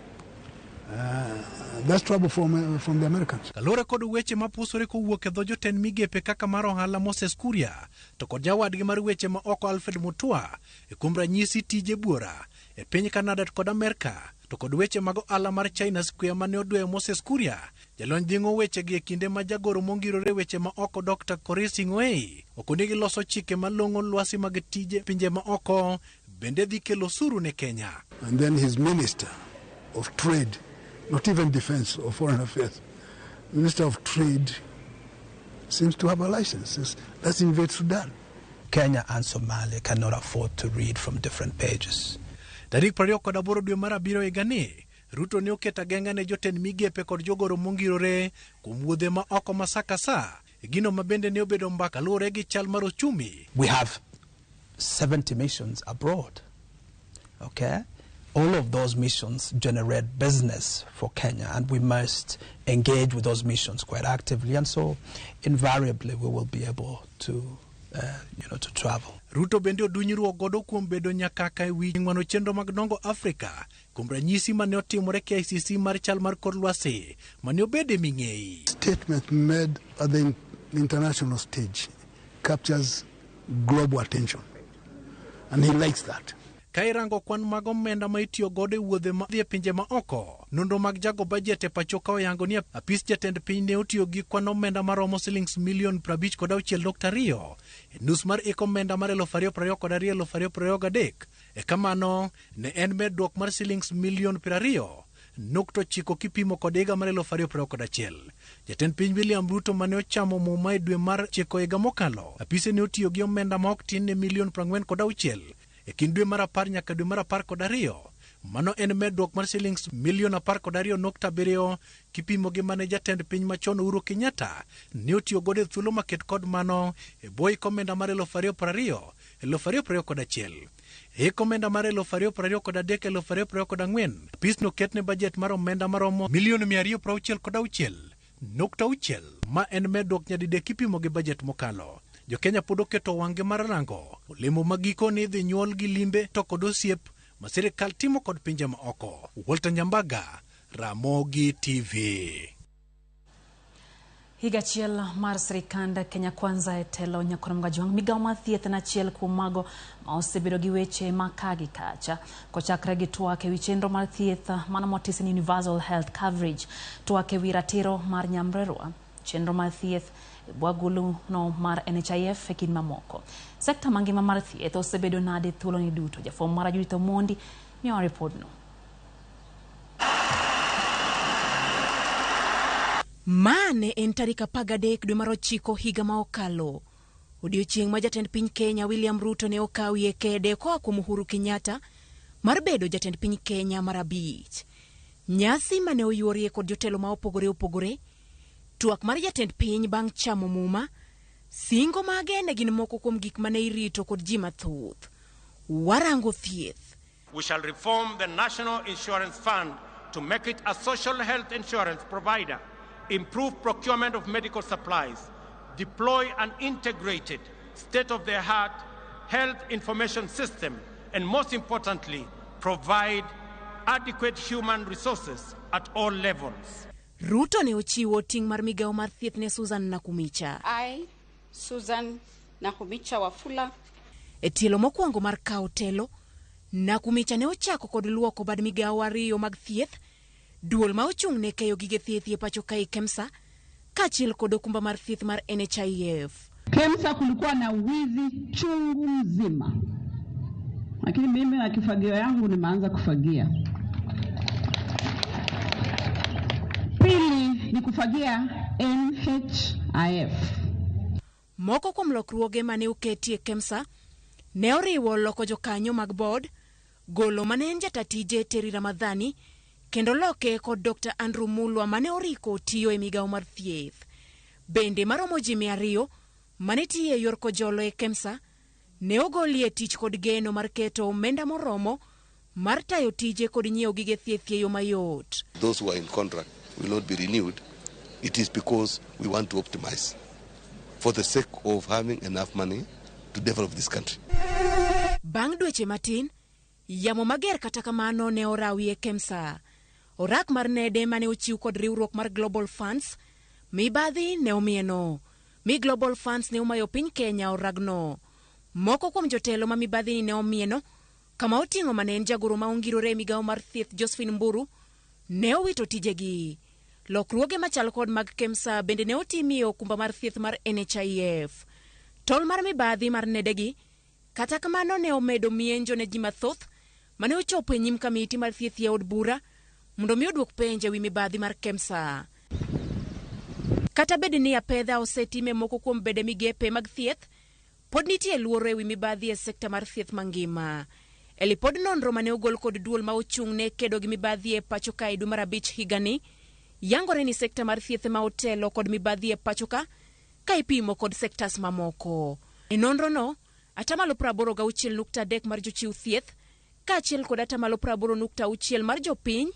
that's trouble from the Americans. Kalora kod weche mapusore kowuok e dho jotend migepe kaka mar ohala Moses Kuria to kod jawadgi mar weche ma oko Alfred Mutua kuom ranyisi tije buora e piny Canada to kod Amerika to kod weche mag ohala mar China Square mane odwe Moses Kuria. Jalony dhingo weche gi e kinde ma jagoro mongirore weche ma oko Dr. Korir Sing'oei okonegi loso chike malong'o lwasi mag tije pinje ma oko bende dhi kelo suru ne Kenya. And then his Minister of Trade, not even Defense or Foreign Affairs, Minister of Trade seems to have a license. Let's invade Sudan. Kenya and Somalia cannot afford to read from different pages. Tarik 28 dwe mar abiriyo igani, Ruto ne oketa genga ne jotend migepe kod jogoro mongirore kuom wuodhe ma oko masaka sa. Gino mabende ne obedo mbaka luwore gi chal mar ochumi. We have 70 missions abroad. Okay? All of those missions generate business for Kenya, and we must engage with those missions quite actively. And so, invariably, we will be able to to travel. Ruto bende odunyruok godo kuom bedo nyakaka e wi ng'wano chenro mag dongo Afrika kuom ranyisi mane otimore KICC mar chal mar kor lwasi mane obede ming'ei. Statement made at the international stage captures global attention, and he likes that. Ka irango kwan mag omenda ma itiyo godo e wuodhe ma dhi e pinje ma oko, nonro mag jago bajet e pacho ka oyango ni apis jatend piny ne otiyo gi kwan omenda maromo silings milion 56.2 e nus mar iko omenda mar 2022-2023. E kamano ne en medruok mar silings milion 20.9 kipimo kod higa mar 2021. Jatend piny William Ruto mane ochamo muma e dwe mar chiko higa mokalo, apise ne otiyo gi omenda ma ok tin ne milion 46 e kind dwe mar 10 nyaka dwe mar 12. Mano en medruok mar silings milion 12.7 kipimo gi mane jatend piny machon Uhuru Kenyatta ne otiyo godo e thuolo maket kod mano e bwo komenda mar 2020-2021. E komenda mar 2023-2024 apis no ketne bajet mar omenda maromo milion 266.6 ma en medruok nyadidek kipimo gi bajet mokalo. Jo Kenya pod oketo wang'e mar rango olemo magiko ni dhi nyuol gi limbe to kod osiep ma sirikal timo kod pinje ma oko. Walter Nyambaga, Ramogi TV. Higa achiel mar sirikand Kenya Kwanza e telo Nyakorom Gajwang' migawo mar thieth na achiel kuom mago ma osebedo gi weche ma kagi kacha kochakre gi twak e wi chenro mar thieth mano motis ni Universal Health Coverage, twak e wi ratiro mar nyamrerwa, chenro mar thieth bwagulu no mar NHIF e kind mamoko. Sekta mangima mar thieth osebedo nade thuolo ni duto. Jafwambo mar Judith Omondi miyo report no. Mane en tarik 13 dwe mar 9 higa ma okalo. Odiochieng' ma jatend piny Kenya William Ruto ne okawie kede koa kuom Uhuru Kenyatta mar bedo jatend piny Kenya mar 5. Nyasi mane oyuorie kod jotelo ma opogore, twak mar jatend piny bang' chamo muma, singo mage ne gin moko kuom gik mane irito kod ji mathoth. Warango thieth. We shall reform the National Insurance Fund to make it a social health insurance provider, improve procurement of medical supplies, deploy an integrated state-of-the-art health information system, and most importantly, provide adequate human resources at all levels. Ruto ne ochiwo ting' mar migawo mar thieth ne Susan Nakumicha. I, Susan Nakumicha Wafula. E tielo mokwongo mar kawo telo, Nakumicha ne ochako kod luoko bad migawo ariyo mag thieth, duol ma ochung' ne keyo gige thieth e pacho kae KEMSA, kaachiel kod okumba mar thieth mar NHIF. KEMSA kulikuwa na wizi chungu mzima, lakini mimi na kifagio yangu nimeanza kufagia. Pili ni kufagia NHIF. Moko kuom lokruoge mane oketie KEMSA ne oriwo loko jokanyo mag board, golo mane en jatatije Terry Ramadhani, kendo loke kod Dr. Andrew Mulwa mane oriko tiyo e migawo mar thieth. Bende maromo ji 200 mane tiyo e yor kojolo e KEMSA ne ogolie tich kod geno mar keto omenda moromo mar tayo tije kod nyiewo gige thieth e yo mayot. Those who are in contract will not be renewed. It is because we want to optimize for the sake of having enough money to develop this country. Bang' dweche matin, yamo mager kata kamano ne orawi e KEMSA. Orak mar nede mane ochiw kod riwruok mar Global Funds, mibadhi ne omieno. Mi Global Funds ne umayo piny Kenya oragno. Moko kuom jotelo ma mibadhi ne omieno, kama oting'o mane en jagoro ma ongirore migawo mar thieth Josephine Mburu, ne owito tijegi. Lokruoge machal kod mag KEMSA bende ne otimie okumba mar thieth mar NHIF. Tol mar mibadhi mar nedegi, kata kamano ne omedo mienjo ne ji mathoth mane ochopo e nyim kamiti mar thieth e od bura mondo mi oduok penje wi mibadhi mar KEMSA. Kata bed ni apedha osetime moko kuom bede migepe mag thieth, pod nitie luoro e wi mibadhi e sekta mar thieth mangima. E lipod nonro mane ogol kod duol ma ochung' ne kedo gi mibadhi e pacho ka dwe mar 5 higani, yangore ni sekta mar thieth ma otelo kod mibadhi e pacho ka ipimo kod sektas mamoko. E nonro no, atamalo 86.3 mar jochiw thieth, kaachiel kod atamalo 80.6 mar jopiny,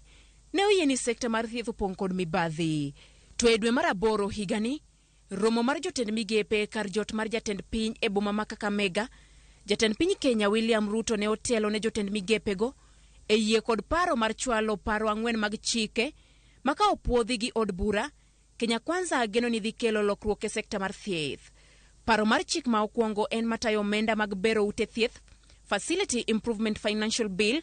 ne oyie ni sekta mar thieth opong' kod mibadhi. To e dwe mar 8 higani, Romo mar jotend migepe kar jot mar jatend piny e boma ma Kakamega, jatend piny Kenya William Ruto ne otelo ne jotend migepego e yie kod paro mar chwalo paro 4 mag chike maka opuodhi gi od bura. Kenya Kwanza geno ni dhi kelo lokruok e sekta mar thieth. Paro mar chik ma okwongo en matayo omenda mag bero ute thieth, Facility Improvement Financial Bill.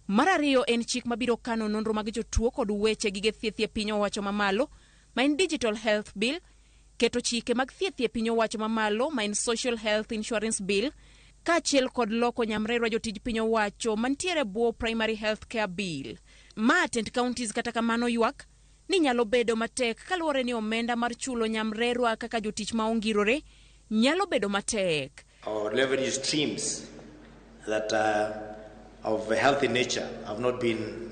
Mar ariyo en chik mabiro kano nonro mag jotuo kod weche gige thieth e piny owacho mamalo, ma en Digital Health Bill. Keto chike mag thieth e piny owacho mamalo, ma en Social Health Insurance Bill, kaachiel kod loko nyamrerwa jotij piny owacho mantiere bwo Primary Health Care Bill. Ma tend counties kata kamano ywak ni nyalo bedo matek kaluwore ni omenda mar chulo nyamrerwa kaka jotich ma ongirore nyalo bedo matek. Our revenue streams that are of a healthy nature have not been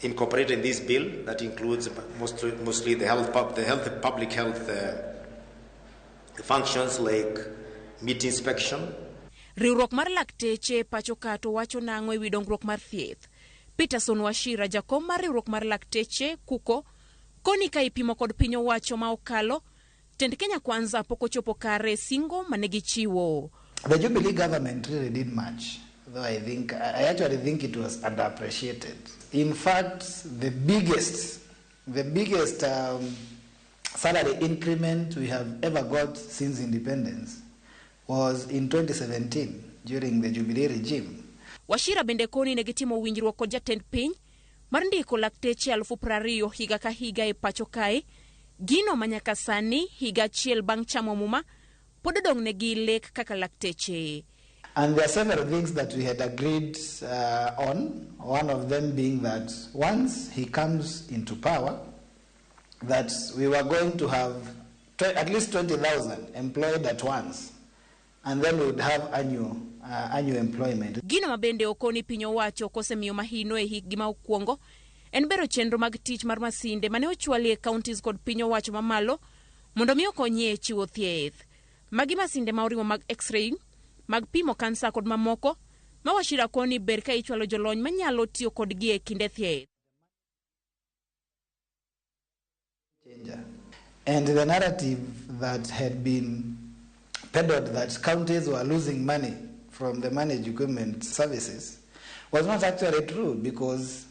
incorporated in this bill. That includes mostly the public health functions like meat inspection. Riwruok mar lakteche pacho kato wacho nang'o ewi dongruok mar thieth. Peterson Washira, jakom mar riwruok mar lakteche kuko, koni ka ipimo kod piny owacho ma okalo, tend Kenya Kwanza pok ochopo kare singo manegi chiwo. The Jubilee government really did much, though I actually think it was underappreciated. In fact, the biggest salary increment we have ever got since independence was in 2017 during the Jubilee regime. Washira bende koni ne gitimo winjruok kod jatend piny mar ndiko lakteche 20,000 higa ka higa e pacho kae. Gino manyaka sani higa achiel bang' chamo muma pod dong negi lek kaka lakteche. And there are several things that we had agreed on, one of them being that once he comes into power, that we were going to have at least 20,000 employed at once, and then we would have annual employment. Gino mabende okoni piny owacho kosemiyo mahino e higgi ma okwongo en bero chenro mag tich mar masinde mane ochwali e counties kod piny owacho mamalo mondo mi okonyie chiwo thieth. Magi masinde ma oriwo mag x-ray, mag pimo kansa kod mamoko, ma Washira koni ber ka ichwalo jolony manyalo tiyo kodgi e kinde thieth. And the narrative that had been peddled that counties were losing money from the managed equipment services was not actually true, because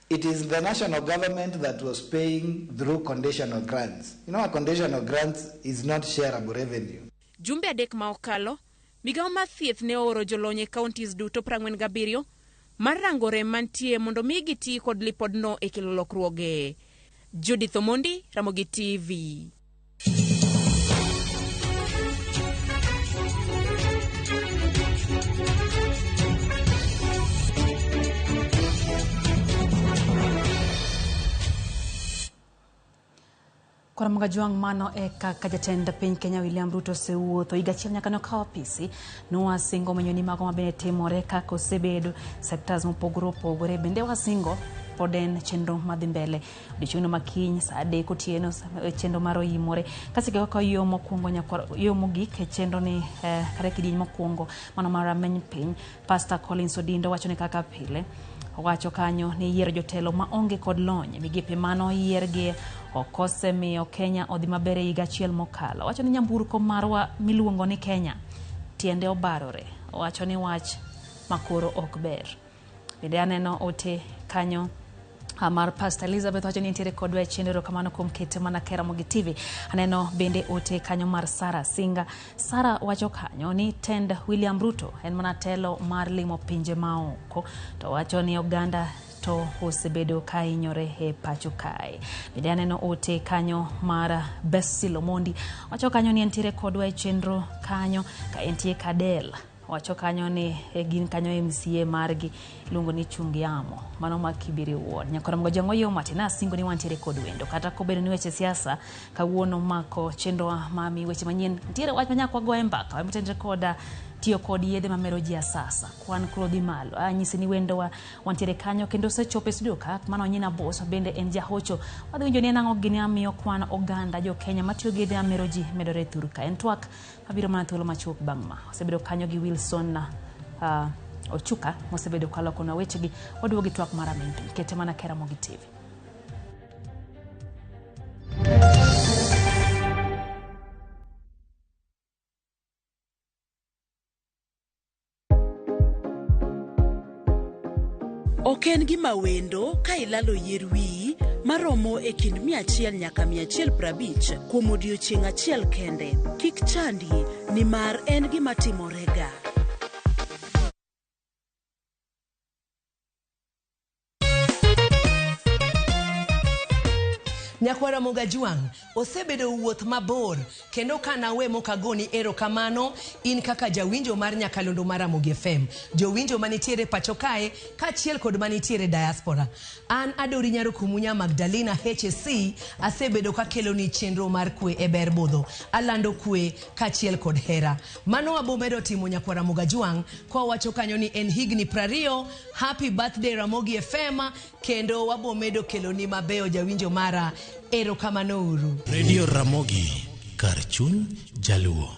it is the national government that was paying through conditional grants. You know, a conditional grant is not shareable revenue. Jumbe adek ma okalo, migao mar thieth ne oro jolony e counties duto 47 mar rango rem mantie mondo mi giti kod lipodno e kelo lokruoge. Judith Omondi, Ramogi TV. Kora mga juang mano e kaka jatend piny Kenya William Ruto sewuotho higa achiel nyaka nokawo apisi nowasingo manyoni mago mabende timore kaka osebedo sectors mopogore opogore. Bende wasingo pod en chenro madhi mbele odiochieng'no makiny saa 3 otieno chenro mar oyimore kasige kaka yo mokwongo yo mogik e chenro ni kare kidieny mokwongo mano mar rameny piny. Pastor Collins Odindo wacho ni kaka pile wacho kanyo ni yiero jotelo ma onge kod lony migepe mano yiergi okosemiyo Kenya odhi maber e higa achiel mokalo. Wacho ni nyamburko marwa miluongo ni Kenya tiende obarore. Wacho ni wach makoro ok ber. Bende aneno ote kanyo mar Pastor Elizabeth wacho ni nitiere kodwa e chenro kamano kuom kete mana Ramogi TV. Aneno bende ote kanyo mar Sara Singa. Sara wacho kanyo ni tend William Ruto en mana telo mar limo pinje maoko, to wacho ni oganda to osebedo ka hinyore e pacho kae. Bende aneno ote kanyo mar Bessil Omondi wacho kanyo ni nitiere kodwa e chenro kanyo ka entie Kadel. Wacho kanyo ni gin kanyo MCA margi luongo ni Chungiamo mano ma Kibiri Ward. Nyakora mga jango yo matina singo ni wantiere kod wendo kata kobedo ni weche siasa kawuono mako chenro mami weche manyien ntiere wach manyakwa go e mbaka wamtendre koda tiyo kod yedhe mamero ji asasa kwan kuro dhi malo. Anyisi ni wendo wantiere kanyo kendo sechope studio ka mano nyina boss bende en jahocho wadhi winjo ni nango gini amiyo kwan oganda jo Kenya matiyo gi yedhe mamero ji medore thuru ka en twak mabiro mana thuolo machuok bang' ma osebedo kanyo gi Wilson na Ochuka mosebedo kaloko na wechegi waduogi twak mara mimpi kete mana Ramogi TV. Ok en gima wendo ka ilalo yier wiyi maromo e kind 100 nyaka 150 kuom odiochieng' achiel kende. Kik chandi, nimar en gima timorega. Nyakwara Mogajuang, osebedo wuoth mabor, kendo kana we mokagoni erokamano in kaka jawinjo mar nyakalondo mar Ramogi FM, jowinjo manitiere pacho kae, kachiel kod manitiere diaspora. An Adori Nyarokumunya Magdalena HSC, asebedo kakelo ni chenro mar kwe e ber bodho, alando kwe kachiel kod hera. Mano abomedo timo Nyakwara Mogajuang, kwa wacho kanyo ni en higni 20, happy birthday Ramogi FM, kendo wabomedo kelo ni mabeyo jawinjo mara, erokamano uru. Radio Ramogi, kar chuny jaluo.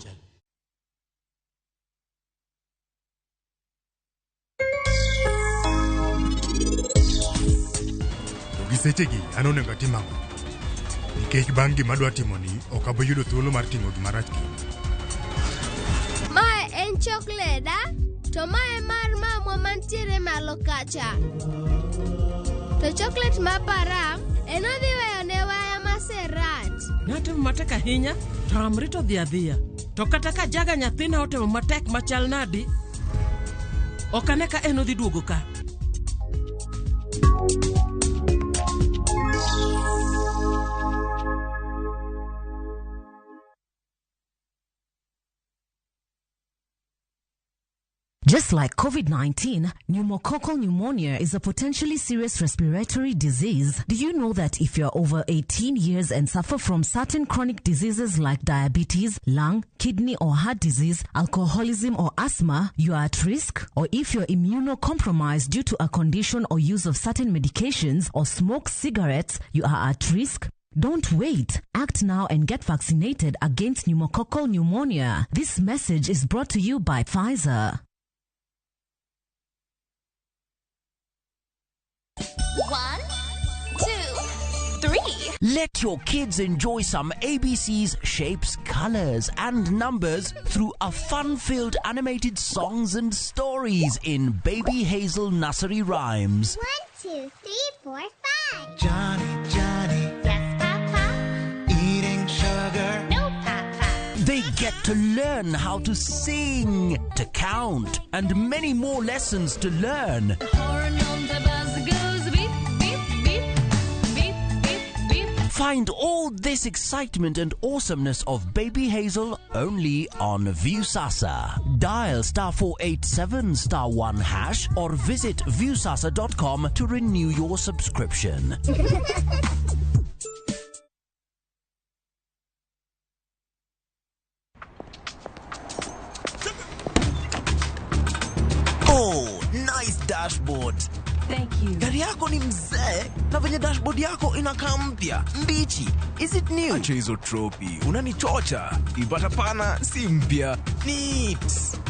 Gisechegi anone ngatimango. Nikech bang' gima dwa timoni ok aboyudo thuolo mar timo gima rach kendo. Mae en chocolate, to mae mar mamwa mantiere malo kacha. To chocolate mapara en odhi weyo ne waya maserat. Natemo matek ahinya, to amrito dhi adhiya. To kata ka jaga nyathina otemo matek machal nadi, ok ane ka en odhi duogo ka. Just like COVID-19, pneumococcal pneumonia is a potentially serious respiratory disease. Do you know that if you're over 18 years and suffer from certain chronic diseases like diabetes, lung, kidney or heart disease, alcoholism or asthma, you are at risk? Or if you're immunocompromised due to a condition or use of certain medications or smoke cigarettes, you are at risk? Don't wait. Act now and get vaccinated against pneumococcal pneumonia. This message is brought to you by Pfizer. 1, 2, 3. Let your kids enjoy some ABC's shapes, colors, and numbers through a fun-filled animated songs and stories in Baby Hazel Nursery Rhymes. 1, 2, 3, 4, 5. Johnny, Johnny. Yes, Papa. Eating sugar. No, Papa. They get to learn how to sing, to count, and many more lessons to learn. The horn on the bus goes beep, beep, beep, beep, beep, beep. Find all this excitement and awesomeness of Baby Hazel only on Viusasa. Dial *487 *1# or visit viusasa.com to renew your subscription. Oh, nice dashboard. Thank you. Gari yako ni mzee na venye dashboard yako inakaa mpya, mbichi. Is it new? Acha hizo tropi, unanichocha. Ipata pana si mpya. Neat.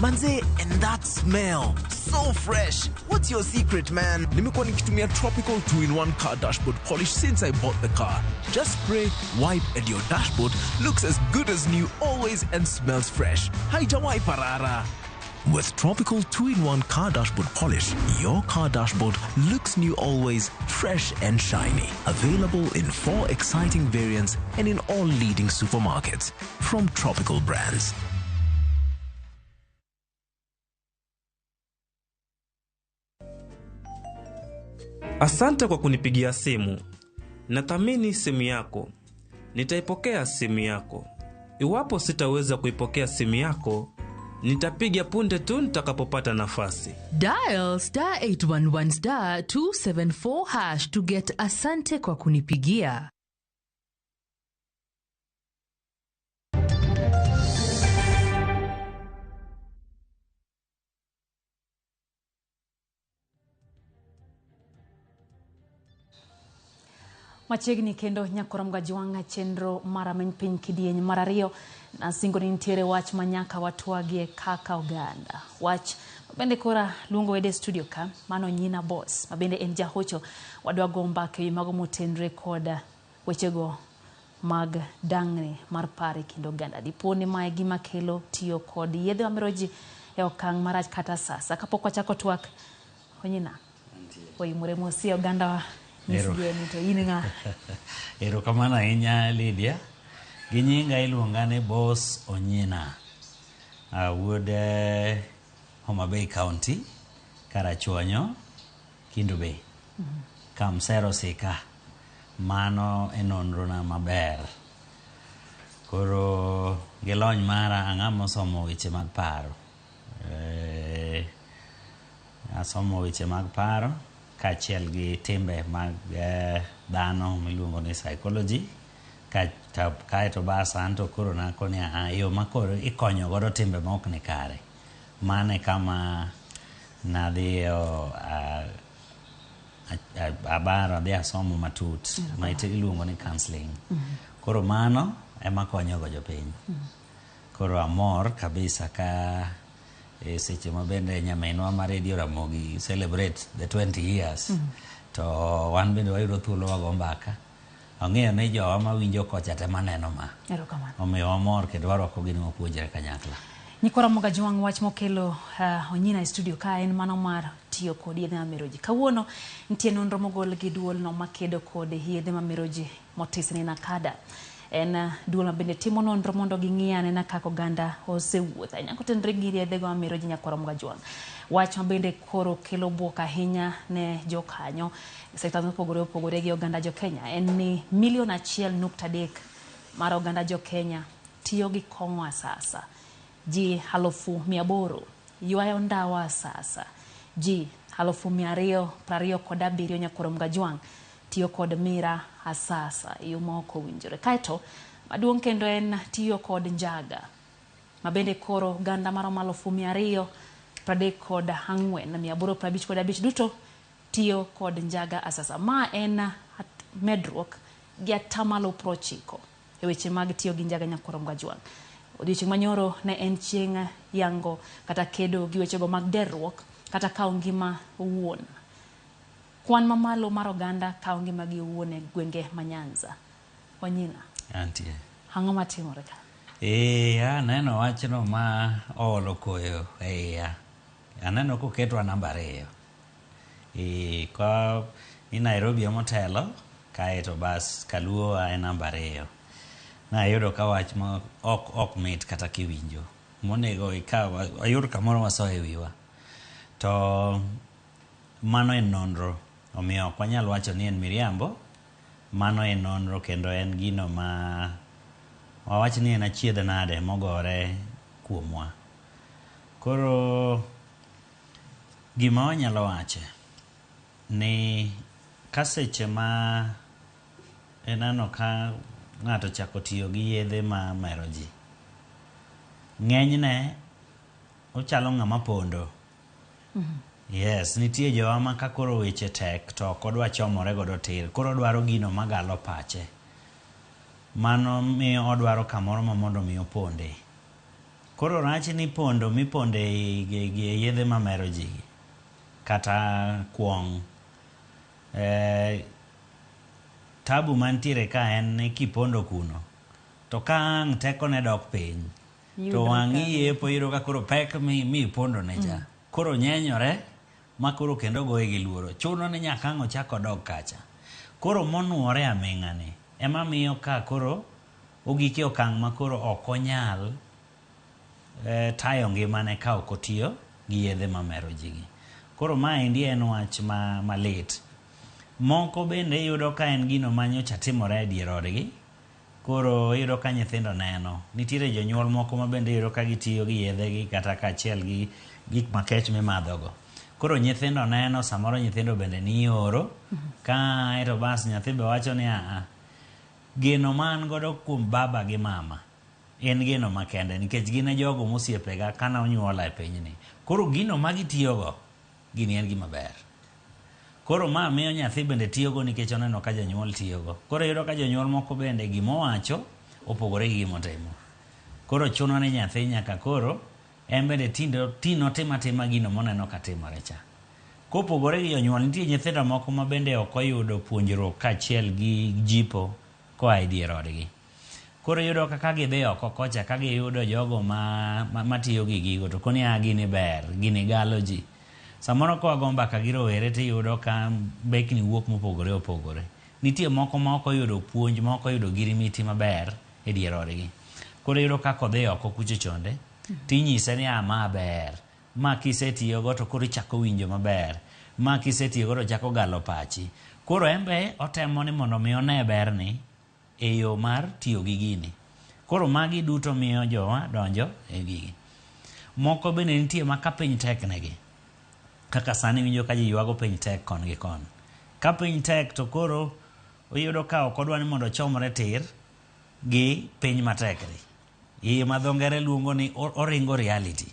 Manze, and that smell. So fresh. What's your secret, man? Nimekuwa nikitumia Tropical 2-in-1 car dashboard polish since I bought the car. Just spray, wipe, and your dashboard looks as good as new always and smells fresh. Haijawai parara. With Tropical 2-in-1 car dashboard polish, your car dashboard looks new always, fresh and shiny. Available in 4 exciting variants and in all leading supermarkets from Tropical brands. Asante kwa kunipigia simu. Nathamini simu yako. Nitaipokea simu yako. Iwapo sitaweza kuipokea simu yako, nitapiga punde tu nitakapopata nafasi. Dial *811 *274# to get asante kwa kunipigia. Machiegni kendo Nyakwara Mogajuang chenro mara piny kidieny mar ariyo na singo ni nitiere wach manyaka watwagie kaka oganda. Wach bende kora luongo wede studio ka mano nyina boss mabende en jahocho wadwa go mbake mago motenre koda wechego mag dang'ni mar pare kendo oganda. Diponi mae gima kelo tiyo kod yedhe mameroji e okang' marach kata sasa kapok wachako twak onyina. Oimore mosi oganda wa nisgeni to in ng'a? Erokamano ahinya Lydia. Gi nyinga iluonga ni Boss Onyina. Awuod Homa Bay County, Karachuonyo, Kindu Bay. Kamsero sika. Mano enonrona maber. Koro gilony mara ang'ama somo weche mag paro. Asomo weche mag paro kaachiel gi timbe mag dhano miluongo ni psychology. Kaeto basa anto koro nakoni yo makoro ikonyo godo timbe ma ok ni kare. Mane kama nadhiyo abaro adhi asomo matut ma iluongo ni counseling. Koro mano ema konyogo jopiny. Koro amor kabisa ka seche ma bende nyaminwa ma Radio Ramogi celebrate the 20 years. To wan bende wayudo thuolo wago mbaka. Ang'eyo ni jowa mawinjo kocha te maneno ma. Erokamano. Omiyo amor kendo warwako gini mapuonjre kanyakla. Nyikora Ramogi Jwang' wach mokelo Onyina e studio ka en mano mar tiyo kod yedhe mamero ji. Kawuono nitie nonro mogol gi duol no makedo kod yedhe mamero ji motisni Nakada. En duol ma bende timo nonro mondo ging'iyane na kaka oganda osewuotho ahinya kotenore gi yedhe go mamero ji. Nyakora Ramogi Jwang'. Wach ma bende koro kelo buok ahinya ne jokanyo sekta mopogore opogore gi oganda jo Kenya en ni 1.3 million mar oganda jo Kenya tiyo gi kong'o asasa. Ji 800,000 ywayo ndawa asasa. Ji 227 Nyakora Ramogi Jwang' tiyo kod mira asasa yo ma ok owinjore. Kaeto maduong' kendo en tiyo kod njaga ma bende koro oganda maromo 234,855 duto tiyo kod njaga asasa. Ma en medruok gi 90% e weche mag tiyo gi njaga. Nyakora Ramogi Jwang'. Odiochieng' manyoro ne en chieng' yango kata kedo gi wechego mag derruok kata kawo ngima owuon. Kwan mamalo mar oganda kawo ngima gi owuon e gwenge ma Nyanza. Onyina. Antie. Ang'o matimore ka? Aneno wachno ma olo koyo. Aneno koketwa namba 2. Kwa ni Nairobi motelo kaeto bas Kaluo e namba 2. Nayudo ka wach ma ok mit kata kiwinjo. Monego ikaw ayud kamoro maso e wiwa. To mano en nonro. Omiyo ok wanyal wacho ni en miriambo. Mano en nonro kendo en gino ma wawach ni en achiedh nade mogore kuomwa. Koro gima wanyalo wache ni kaseche ma enano ka ng'ato chako tiyo gi yedhe ma mero ji. Ng'enyne ochalo ng'ama pondo. Yes, nitie jowa ma ka koro weche tek to kodwa chomore godo tir. Koro dwaro gino magalo pache. Mano miyo odwaro kamoro ma mondo mi oponde. Koro rach ni pondo miponde gi yedhe ma mero ji kata kuong. Tabu mantiere ka en ni kipondo kuno to ka ang' teko ne dok piny to wang'i yepo iro ka koro pek mi pondo ne ja. Koro nyenyore ma koro kendo goye gi luoro. Chuno ni nyaka ang' ochako dog kacha. Koro monuore aming'a ni ema miyo ka koro ogiki okang' ma koro ok onyal tayo ngimane ka ok otiyo gi yedhe ma mero ji gi. Koro maendi en wach malit. Moko bende yudo ka en gino manyocha timore e dier odgi. Koro yudo ka nyithindo neno. Nitiere jonyuol moko ma bende yudo ka gitiyo gi yedhe gi kata kaachiel gi gik makech mimadhogo. Koro nyithindo neno, samoro nyithindo bende ni oro. Ka eto bas nyathi be wacho ni geno man godo kuom baba gi mama en geno makende nikech gin e jogo mosiepega kana onyuola e pinyni. Koro gino magitiyogo gini en gima ber. Koro ma miyo nyathi bende tiyogo nikech oneno ka jonyuol tiyogo. Koro yudo ka jonyuol moko bende gimowacho opogore gi gimotimo. Koro chuno ni nyathi nyaka koro en bende tino tima gino moneno ka timore cha. Kopogore gi jonyuol nitie nyithindo moko ma bende ok oyudo puonjruok kaachiel gi jipo koa e dier odgi. Koro yudo ka gidhi oko kocha ka giyudo jogo ma tiyo gi gigo to koni gini ber, gini galo ji. Samoro ko agomba ka giro were ti yudo ka bekni wuok mopogore opogore. Nitie moko ma ok oyudo puonj, ma ok oyudo girimiti maber e dier odgi. Koro yudo ka kodhi oko kucho chonde, tinyise ni ma ber. Ma kisetiyo go to koro ichako winjo maber. Ma kisetiyo go to chako galo pachi. Koro embe otemo ni mondo mi one berni e yo mar tiyo gi gini. Koro magi duto miyo jowa donjo e gigi. Moko bende nitie ma ka piny tek negi. Kaka sani winjo ka ji ywago piny tek kon gi kon. Ka piny tek to koro oyudo ka ok odwa ni mondo chomre tir gi piny matekri. Iye ma dho ngere luongo ni oringo reality.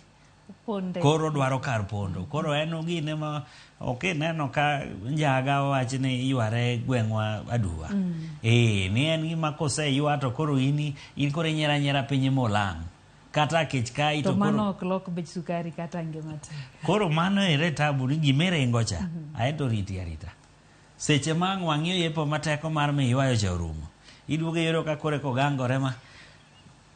Koro dwaro kar pondo. Koro en gine ma ok neno ka njaga wach ni yware gweng'wa aduwa. Ni en gima kose ywa to koro in koro nyera piny molang'. Kata kech kai to mano ok lok bech sukari kata ngima te. Koro mano ere tabu ni gimiringo cha. Aeto riti arita. Seche ma wang'iyo yepo mateko mar mi ywayo cha orumo. Iduoge yoro ka kore kogangore ma.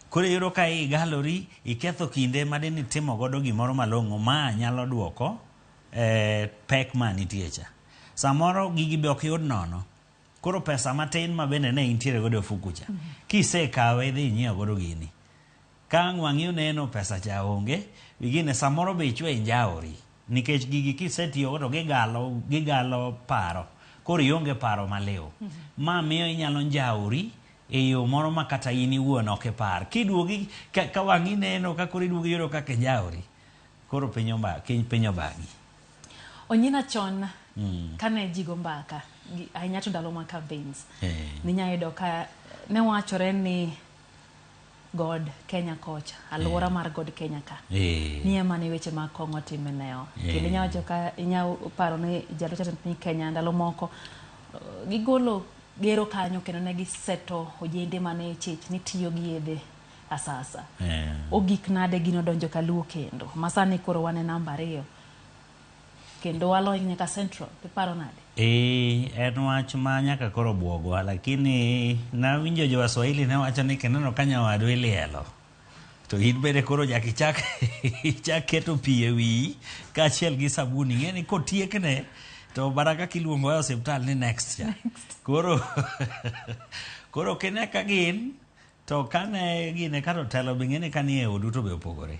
Kore yoro ka igalori, iketho kinde madini timo godo gimoro malong'o ma nyalo duoko pek ma nitie cha. Samoro gigi be ok yud nono. Koro pesa matin ma bende ne intiere godo fuku cha. Kise kawe dhi nyiewo godo gini. Ka wang'iyo neno pesa cha onge, gine samoro be ichwe injaori. Nikech gigi kisetiyo godo gigalo paro. Koro ionge paro maliw. Ma miyo inyalo njaori e yo moro ma kata in iwuon ok par. Kiduogi ka wang'i neno ka koro iduogi yoro kaka njaori. Koro piny obagi. Onyina chon kane jigo mbaka ahinya to ndalo ma campaigns. Ninyayudo ka ne wachore ni God Kenya kocha, alwora mar God Kenya ka. Ni ema ne weche mag kong'o timeneo. Kendo inyawacho ka paro ni jalocha piny Kenya ndalo moko gigolo gero kanyo kendo ne giseto ojende mane chich ni tiyo gi yedhe asasa. Ogik nade gino donjo kaluo kendo. Masani koro wane namba 2. Kendo walo nyaka Central. Piparo nade? En wach ma nyaka koro buogwa, lakini na winjo jo Waswahili ne wacho ni kendo kanya wadu ilielo. To in bende koro ichak keto pi e wiyi kaachiel gi sabuni. Ng'eni kotiekne to baraka kiluongo e osiptal ni next cha. Koro kine ka gin to kane gine ka to telo be ng'eni ka ni e odu to be opogore.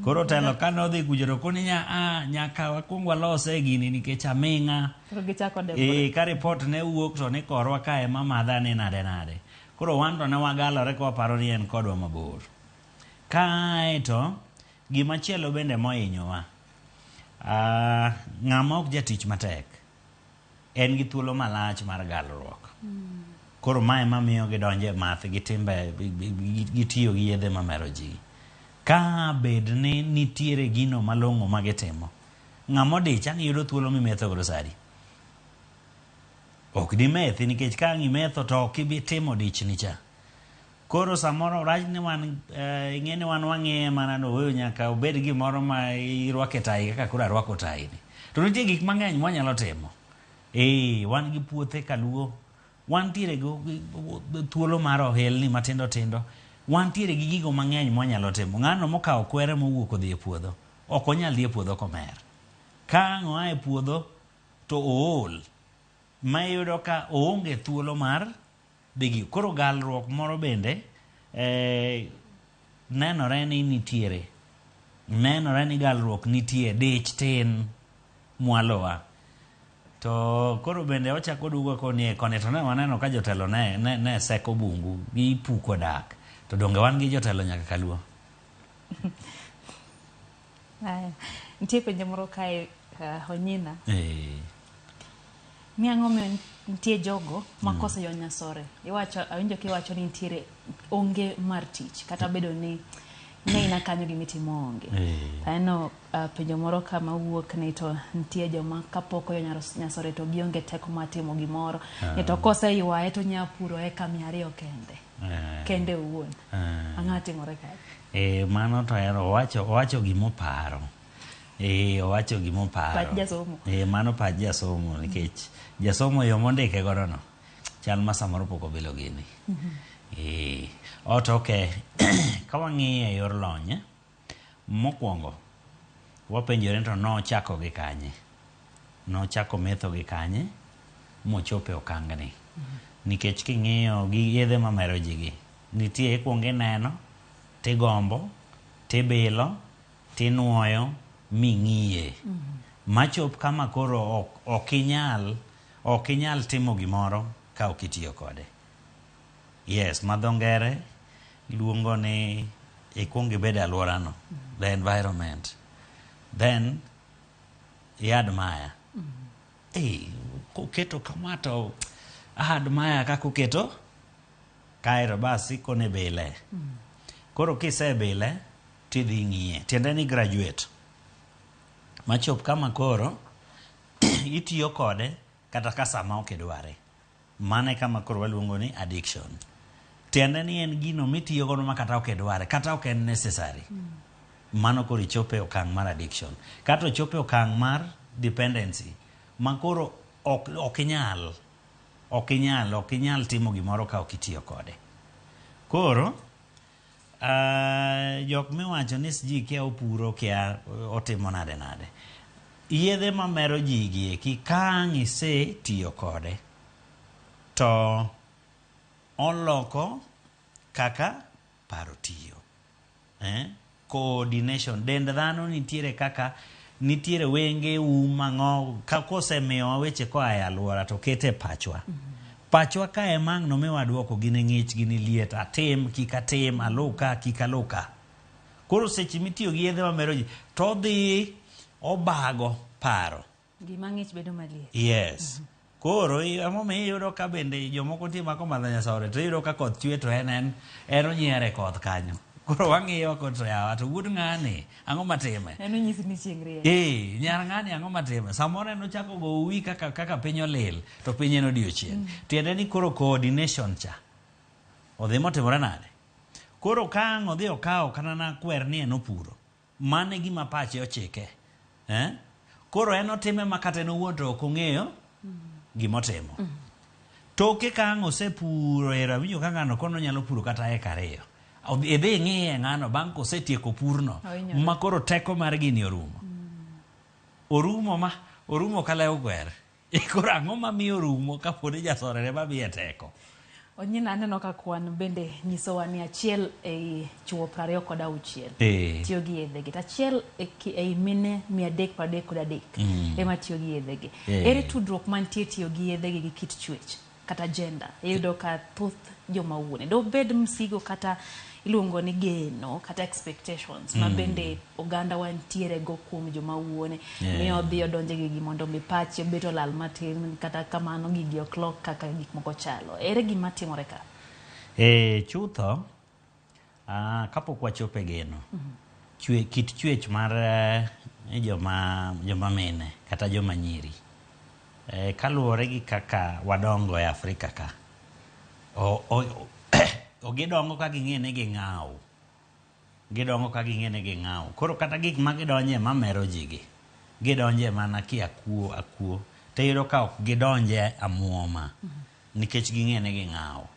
Koro telo ka nodhi gujero koni nyaka wakwong walose gini nikech aming'a. Ka report ne wuok to ni korwa ka ema madha ni nade. Koro wan to ne wagalore ka waparo ni en kodwa mabor. Kaeto gimachielo bende mohinyowa. Ng'ama ok jatich matek en gi thuolo malach mar galruok. Koro mae mamiyo gidonje math gi timbe gitiyo gi yedhe mamero ji. Ka bed ni nitiere gino malong'o magitimo, ng'amo dich ang' yudo thuolo mimetho godo sari. Ok di methi nikech ka ng'imetho to ok ibi timo dich ni cha. Koro samoro rach ni wan ing'eni wan wang'iye mana no weyo nyaka obed gimoro ma irwake tai kaka koro arwako tai ni. To nitie gik mang'eny mwanyalo timo. Wan gi puothe kaluo. Wan tiere go thuolo mar ohelni matindo tindo. Wan tiere gi gigo mang'eny mwanyalo timo. Ng'ano mokawo kwere mowuok odhi e puodho. Ok onyal dhi e puodho komer. Ka ng'oa e puodho to ool. Ma iyudo ka oonge thuolo mar dhi. Koro galruok moro bende nenore ni nitiere. Nenore ni galruok nitie. Dich tin mwalowa. To koro bende ochako dugo koni to ne waneno ka jotelo ne seko bungu gi puko dak. To donge wan gi jotelo nyaka kaluo. Nitie penjo moro kae Onyina. Ni ang'o miyo nitie jogo makose yo nyasore. Awinjo kiwacho ni nitiere onge mar tich kata bedo ni ne ina kanyo gimitimo onge. Taeno penjo moro kama wuok ni to nitie joma kapoko yo nyasore to gionge teko matimo gimoro. To kose ywaye to nyapuro eka 200 kende. Kende uwuon. Ang'atimore kae. Mano to ero owacho gimoparo. Owacho gimoparo. Pach jasomo. Mano pach jasomo nikech jasomo yo mondike godo no. Chal ma samoro poko bilo gini. Okay. Ka wang'iye yor lony, mokwongo wapenjore to nochako gi kanye, nochako metho gi kanye mochope okangni. Nikech king'iyo gi yedhe mamero jigi, nitie ikuongo ineno, tigombo, tibilo, tinuoyo, ming'iye. Machop kama koro ok inyal timo gimoro ka ok itiyo kode. Yes, madho ngere luongo ni ikuongo ibed alworano, the environment. Then i-admire. Kuketo kama to admire kaka uketo, kaero basi kone bile. Koro kisebile, tidhi ng'iye. Tiende ni graduate. Machop kama koro, itiyo kode kata ka sama ok idware. Mane kama koro waluongo ni addiction. Tiende ni en gino mitiyo godo ma kata ok idware, kata ok en necessary. Mano koro ichope okang' mar addiction. Kata ochope okang' mar dependency. Ma koro ok inyal timo gimoro ka ok itiyo kode. Koro, jok miwacho ni ji kia opuro kia otimo nade. Yedhe mamero ji gieki kang' isetiyo kode, to oloko kaka paro tiyo. Coordination. Dend dhano nitiere wenge umang'o kakosemiyowa weche koa e alwora to kete pachwa. Pachwa ka emang' nomiwa duoko gini ng'ich gini liet, atim kik atim, aluka kik aluka. Koro seche mitiyo gi yedhe mamero ji to dhi obago paro. Gima ng'ich bedo maliet. Yes. Koro emomiyo iyudo ka bende jomoko nitie mako madho nyasore to iyudo ka koth chwe to en onyiere koth kanyo. Koro wang'iyo ko to yawa to wuod ng'ani ang'o matime? En onyisi ni chieng' rieny. Nyar ng'ani ang'o matime? Samoro en ochako go uwi kaka piny olil to piny en odiochieng'. Tiende ni koro coordination cha odhi motimore nade? Koro kang' odhi okawo kana na kwer ni en opuro. Mane gima pache ochike. Koro en otime makata en owuon to ok ong'eyo gimotimo. Toke kang' osepuro winjo ka ng'ano kono nyalo puro kata eka ariyo. Idhi ng'iye ng'ano bang' kosetieko purno ma koro teko mar gini orumo. Orumo kalewo kwer. Koro ang'o mamiyo orumo ka pod jasorere mabiye teko? Onyina aneno ka kwan bende nyisowa ni achiel ei chuo 26 tiyo gi yedhegi. Achiel ei mine 333 ema tiyo gi yedhegi. Ere tudruok mantie tiyo gi yedhegi gi kit chwech kata gender? Iyudo ka thoth joma wuone do bed msigo kata iluongo ni geno kata expectations ma bende oganda wantiere go kuom joma wuone. Miyo dhi odonje gi mondo mi pachi beto lal matin kata kamano gigi o'clock kaka gik moko chalo. Ere gima timore ka? Chutho, kapok wachope geno, kit chwech mar joma mine kata joma nyiri, kaluwore gi kaka wadongo e Afrika ka, gidongo ka ging'e ni ging'aw. Koro kata gik ma gidonje mamero jigi, gidonje mana ki akuo. Te iyudo ka ok gidonje amuoma nikech ging'e ni ging'aw.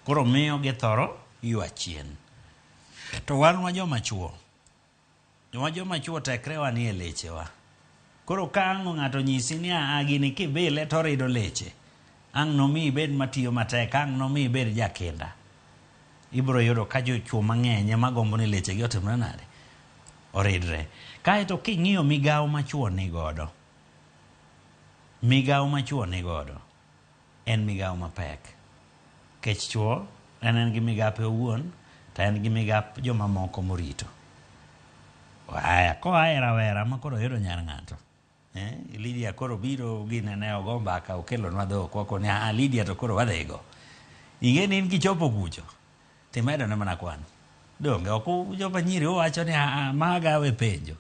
Koro miyo githoro ywa chien. To wan wa joma chuo tekrewa ni e lechewa. Koro ka ang' ng'ato nyisi ni gini kibile to rido leche, ang' nomi ibed matiyo matek, ang' nomi ibed jakinda, ibro yudo ka jochuo mang'eny magombo ni leche gi otimre nade? Oridre. Kaeto king'iyo migawo machuo ni godo en migawo mapek. Kech chuo en gi migape owuon, to en gi migap joma moko morito. Koa e rawera ma koro yudo nyar ng'ato. Lydia koro biro ginene ogo mbaka okelonwa dhok wakoni Lydia to koro wadhigo. Ing'e ni in kichopo kucho timedo ne mana kwan. Donge ok joma nyiri owacho ni magawe penjo.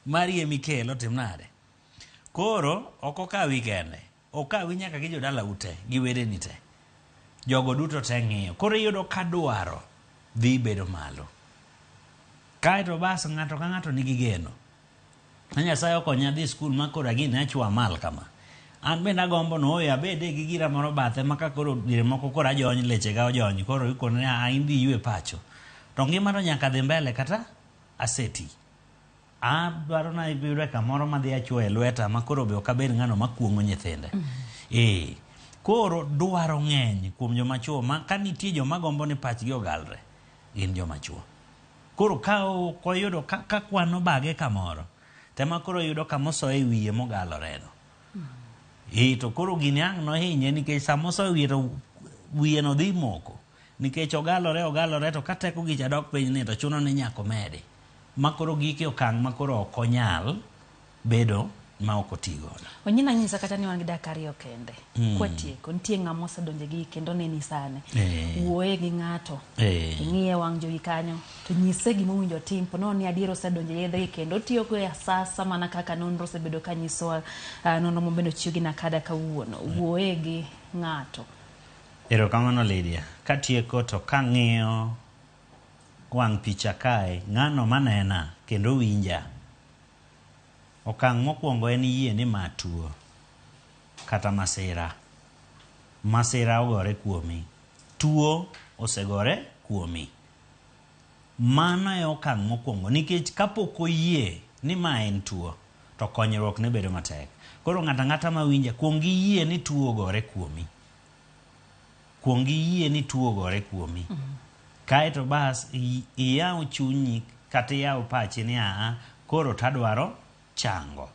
Mari emikelo timnade. Koro ok okawi kende. Okawi nyaka gi jodala ute, gi wedeni te. Jogo duto te ng'iyo. Koro iyudo ka dwaro dhi bedo malo. Kaeto bas ng'ato ka ng'ato nigi geno. Nyasaye okonya dhi skul ma koro gini achwa mal kama. An bende agombo oya bede gi gira moro bathe maka koro dire moko koro ajony leche ga ojony. Koro ikono ni in dhi ywe pacho. To ngima no nyaka dhi mbele kata aseti. Adwaro na ibiro kamoro madhi achwoe lweta makoro be okabed ng'ano makuongo nyithinde. Koro dwaro ng'eny kuom joma chuo ma ka nitie joma gombo ni pachgi ogalre gin joma chuo. Koro ka koyudo ka kwano bage kamoro tema koro yudo kamoso e wiye mogalore no. To koro gini ang' no hinye nikech samoso e wiye to wiye no dhi moko nikech ogalore to kateko gi chadok piny ni to chuno ni nyako mede makoro gike okang' makoro okonyal bedo ma okotigo. Onyina nyisa kata ni wan gi dakari okende. Kwatieko nitie ng'ama osedonje gi kendo neni sane. Wuoye gi ng'ato. Ng'iye wang' jowi kanyo to nyise gima owinjo tim pono ni adiero osedonje yedhe kendo tiyo go asasa mana kaka nonro osebedo ka nyiso nonro mobedo chiyo gi nakada kawuono. Wuoye gi ng'ato. Erokamano Lydia. Katieko to kang'iyo wang' picha kae ng'ano manena kendo winja. Okang' mokwongo en yie ni matuo kata masira. Masira ogore kuomi. Tuo osegore kuomi. Mano e okang' mokwongo nikech kapok oyie ni ma en tuo to konyruok ne bedo matek. Koro ng'ata ma winja kuongi yie ni tuo ogore kuomi. Kuongi yie ni tuo ogore kuomi. Kae to bas iyaw chunyi kata iyaw pachi ni koro tadwaro chango.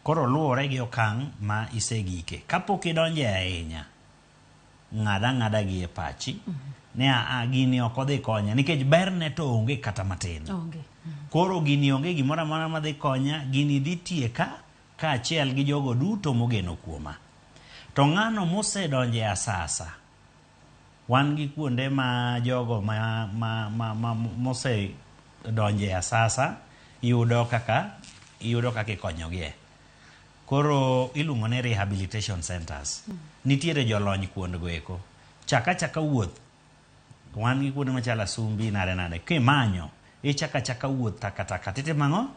Koro luwore gi okang' ma isegike. Kapok idonje ahinya ng'ada gi e pachi ni gini ok odhi konya nikech berne to onge kata matin. Koro gini onge gimoro amora madhi konya, gini dhi tieka kaachiel gi jogo duto mogeno kuoma. To ng'ano mosedonje asasa, wan gi kuonde ma jogo mose donje asasa yudo kaka ikonyogie. Koro iluongo ne rehabilitation centers. Nitiere jolony kuondgo eko. Chaka wuoth. Wan gi kuonde machala Sumbi nade. Kimanyo chaka wuoth taka tete mang'o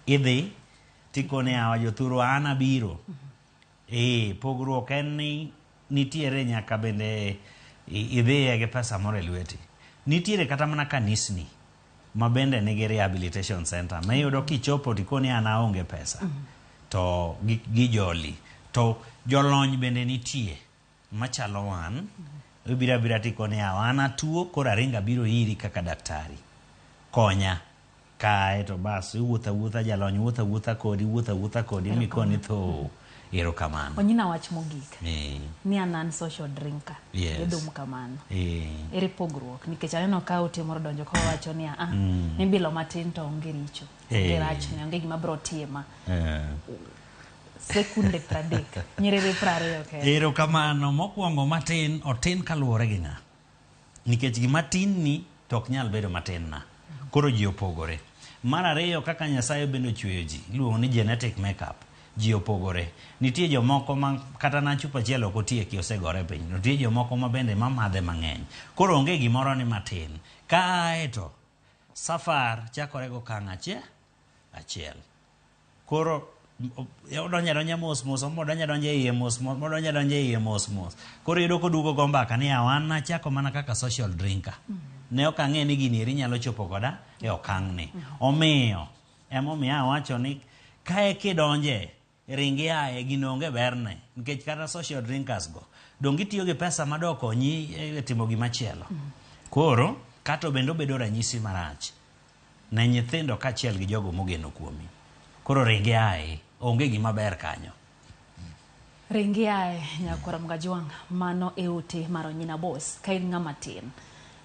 idhi tikone awa jothuro an abiro. Pogruok en ni nitiere nyaka bende idhiye gi pesa moro e lweti. Nitiere kata mana kanisni ma bende nigi rehabilitation center. Ma iyudo kichopo tikoni an aonge pesa. To gijoli. To jolony bende nitie machalo wan. Ibira tikoni an atuo koro aringa biro iri kaka daktari. Konya. Kae to bas wuotha jalony wuotha kodi mikoni tho. Erokamano. Onyina wach mogik. Ni an social drinker. Yedum kamano. Ere pogruok nikech aneno ka otimoro donjo ka wacho ni ni bilo matin to onge richo. Onge rach ne onge gima bro tima. Sekunde 30 nyiriri 20 okay. Erokamano mokwongo matin otin kaluwore gi ng'a. Nikech gima tin ni tok nyal bedo matin na. Koro ji opogore. Mar ariyo kaka Nyasaye bendo chweyo ji. Iluongo ni genetic makeup. Ji opogore. Nitie jomoko ma kata na chupa achiel ok otieki osegore piny. Nitie jomoko ma bende mamadhe mang'eny. Koro onge gimoro ni matin. Kae to safar chakore go okang' achiel. Koro odonja mos modonja iye mos. Koro yudo kodugo go mbaka ni an nachako mana kaka social drinker. Ne ok ang'e ni gini eri nyalo chopo koda e okang' ni. Omiyo emomiyo awacho ni kae kidonje ringi ae gino onge berne nikech kata social drinkers go dongi tiyo gi pesa madoko nyi e timo gimachielo. Koro kato bendo bedo ranyisi marach ne nyithindo kaachiel gi jogo mogeno kuomi. Koro ringi ae onge gima ber kanyo. Ringi ae nyakora Mgajwang' mano e ote mar Onyina Boss ka in ng'ama tin.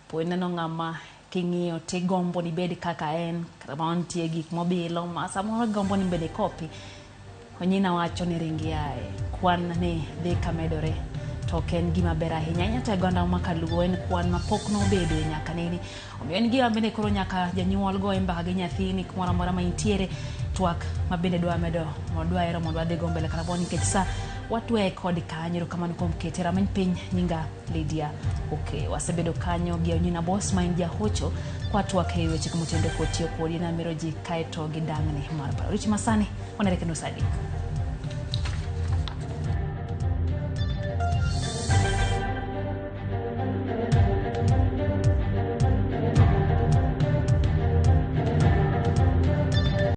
Po ineno ng'ama king'iyo ti gombo ni bed kaka en kama nitie gik mobilo ma samoro gombo ni bede kopi. Onyina wacho ni ringi ae kwan ni dhi kamedore to ken gima ber ahinya nyata gonda makaluo en kwan mapok no bedo nyaka nini. Omiyo en gima bende koro nyaka janyuol go mbaka gi nyathini kumoro amora ma intiere twak ma bende dwa medo modwa ero modwa dhi gombele kana boni nikech sa watwe kod kanyo kamano kuom kete rameny piny nyinga Lydia. Okay, wasebedo kanyo gi Onyina Boss ma en jahocho kwa twak e weche kumotende kotiyo kodi na miro ji kaeto gi dang'ni mar paro. Rich Masani onere kendo Sadik.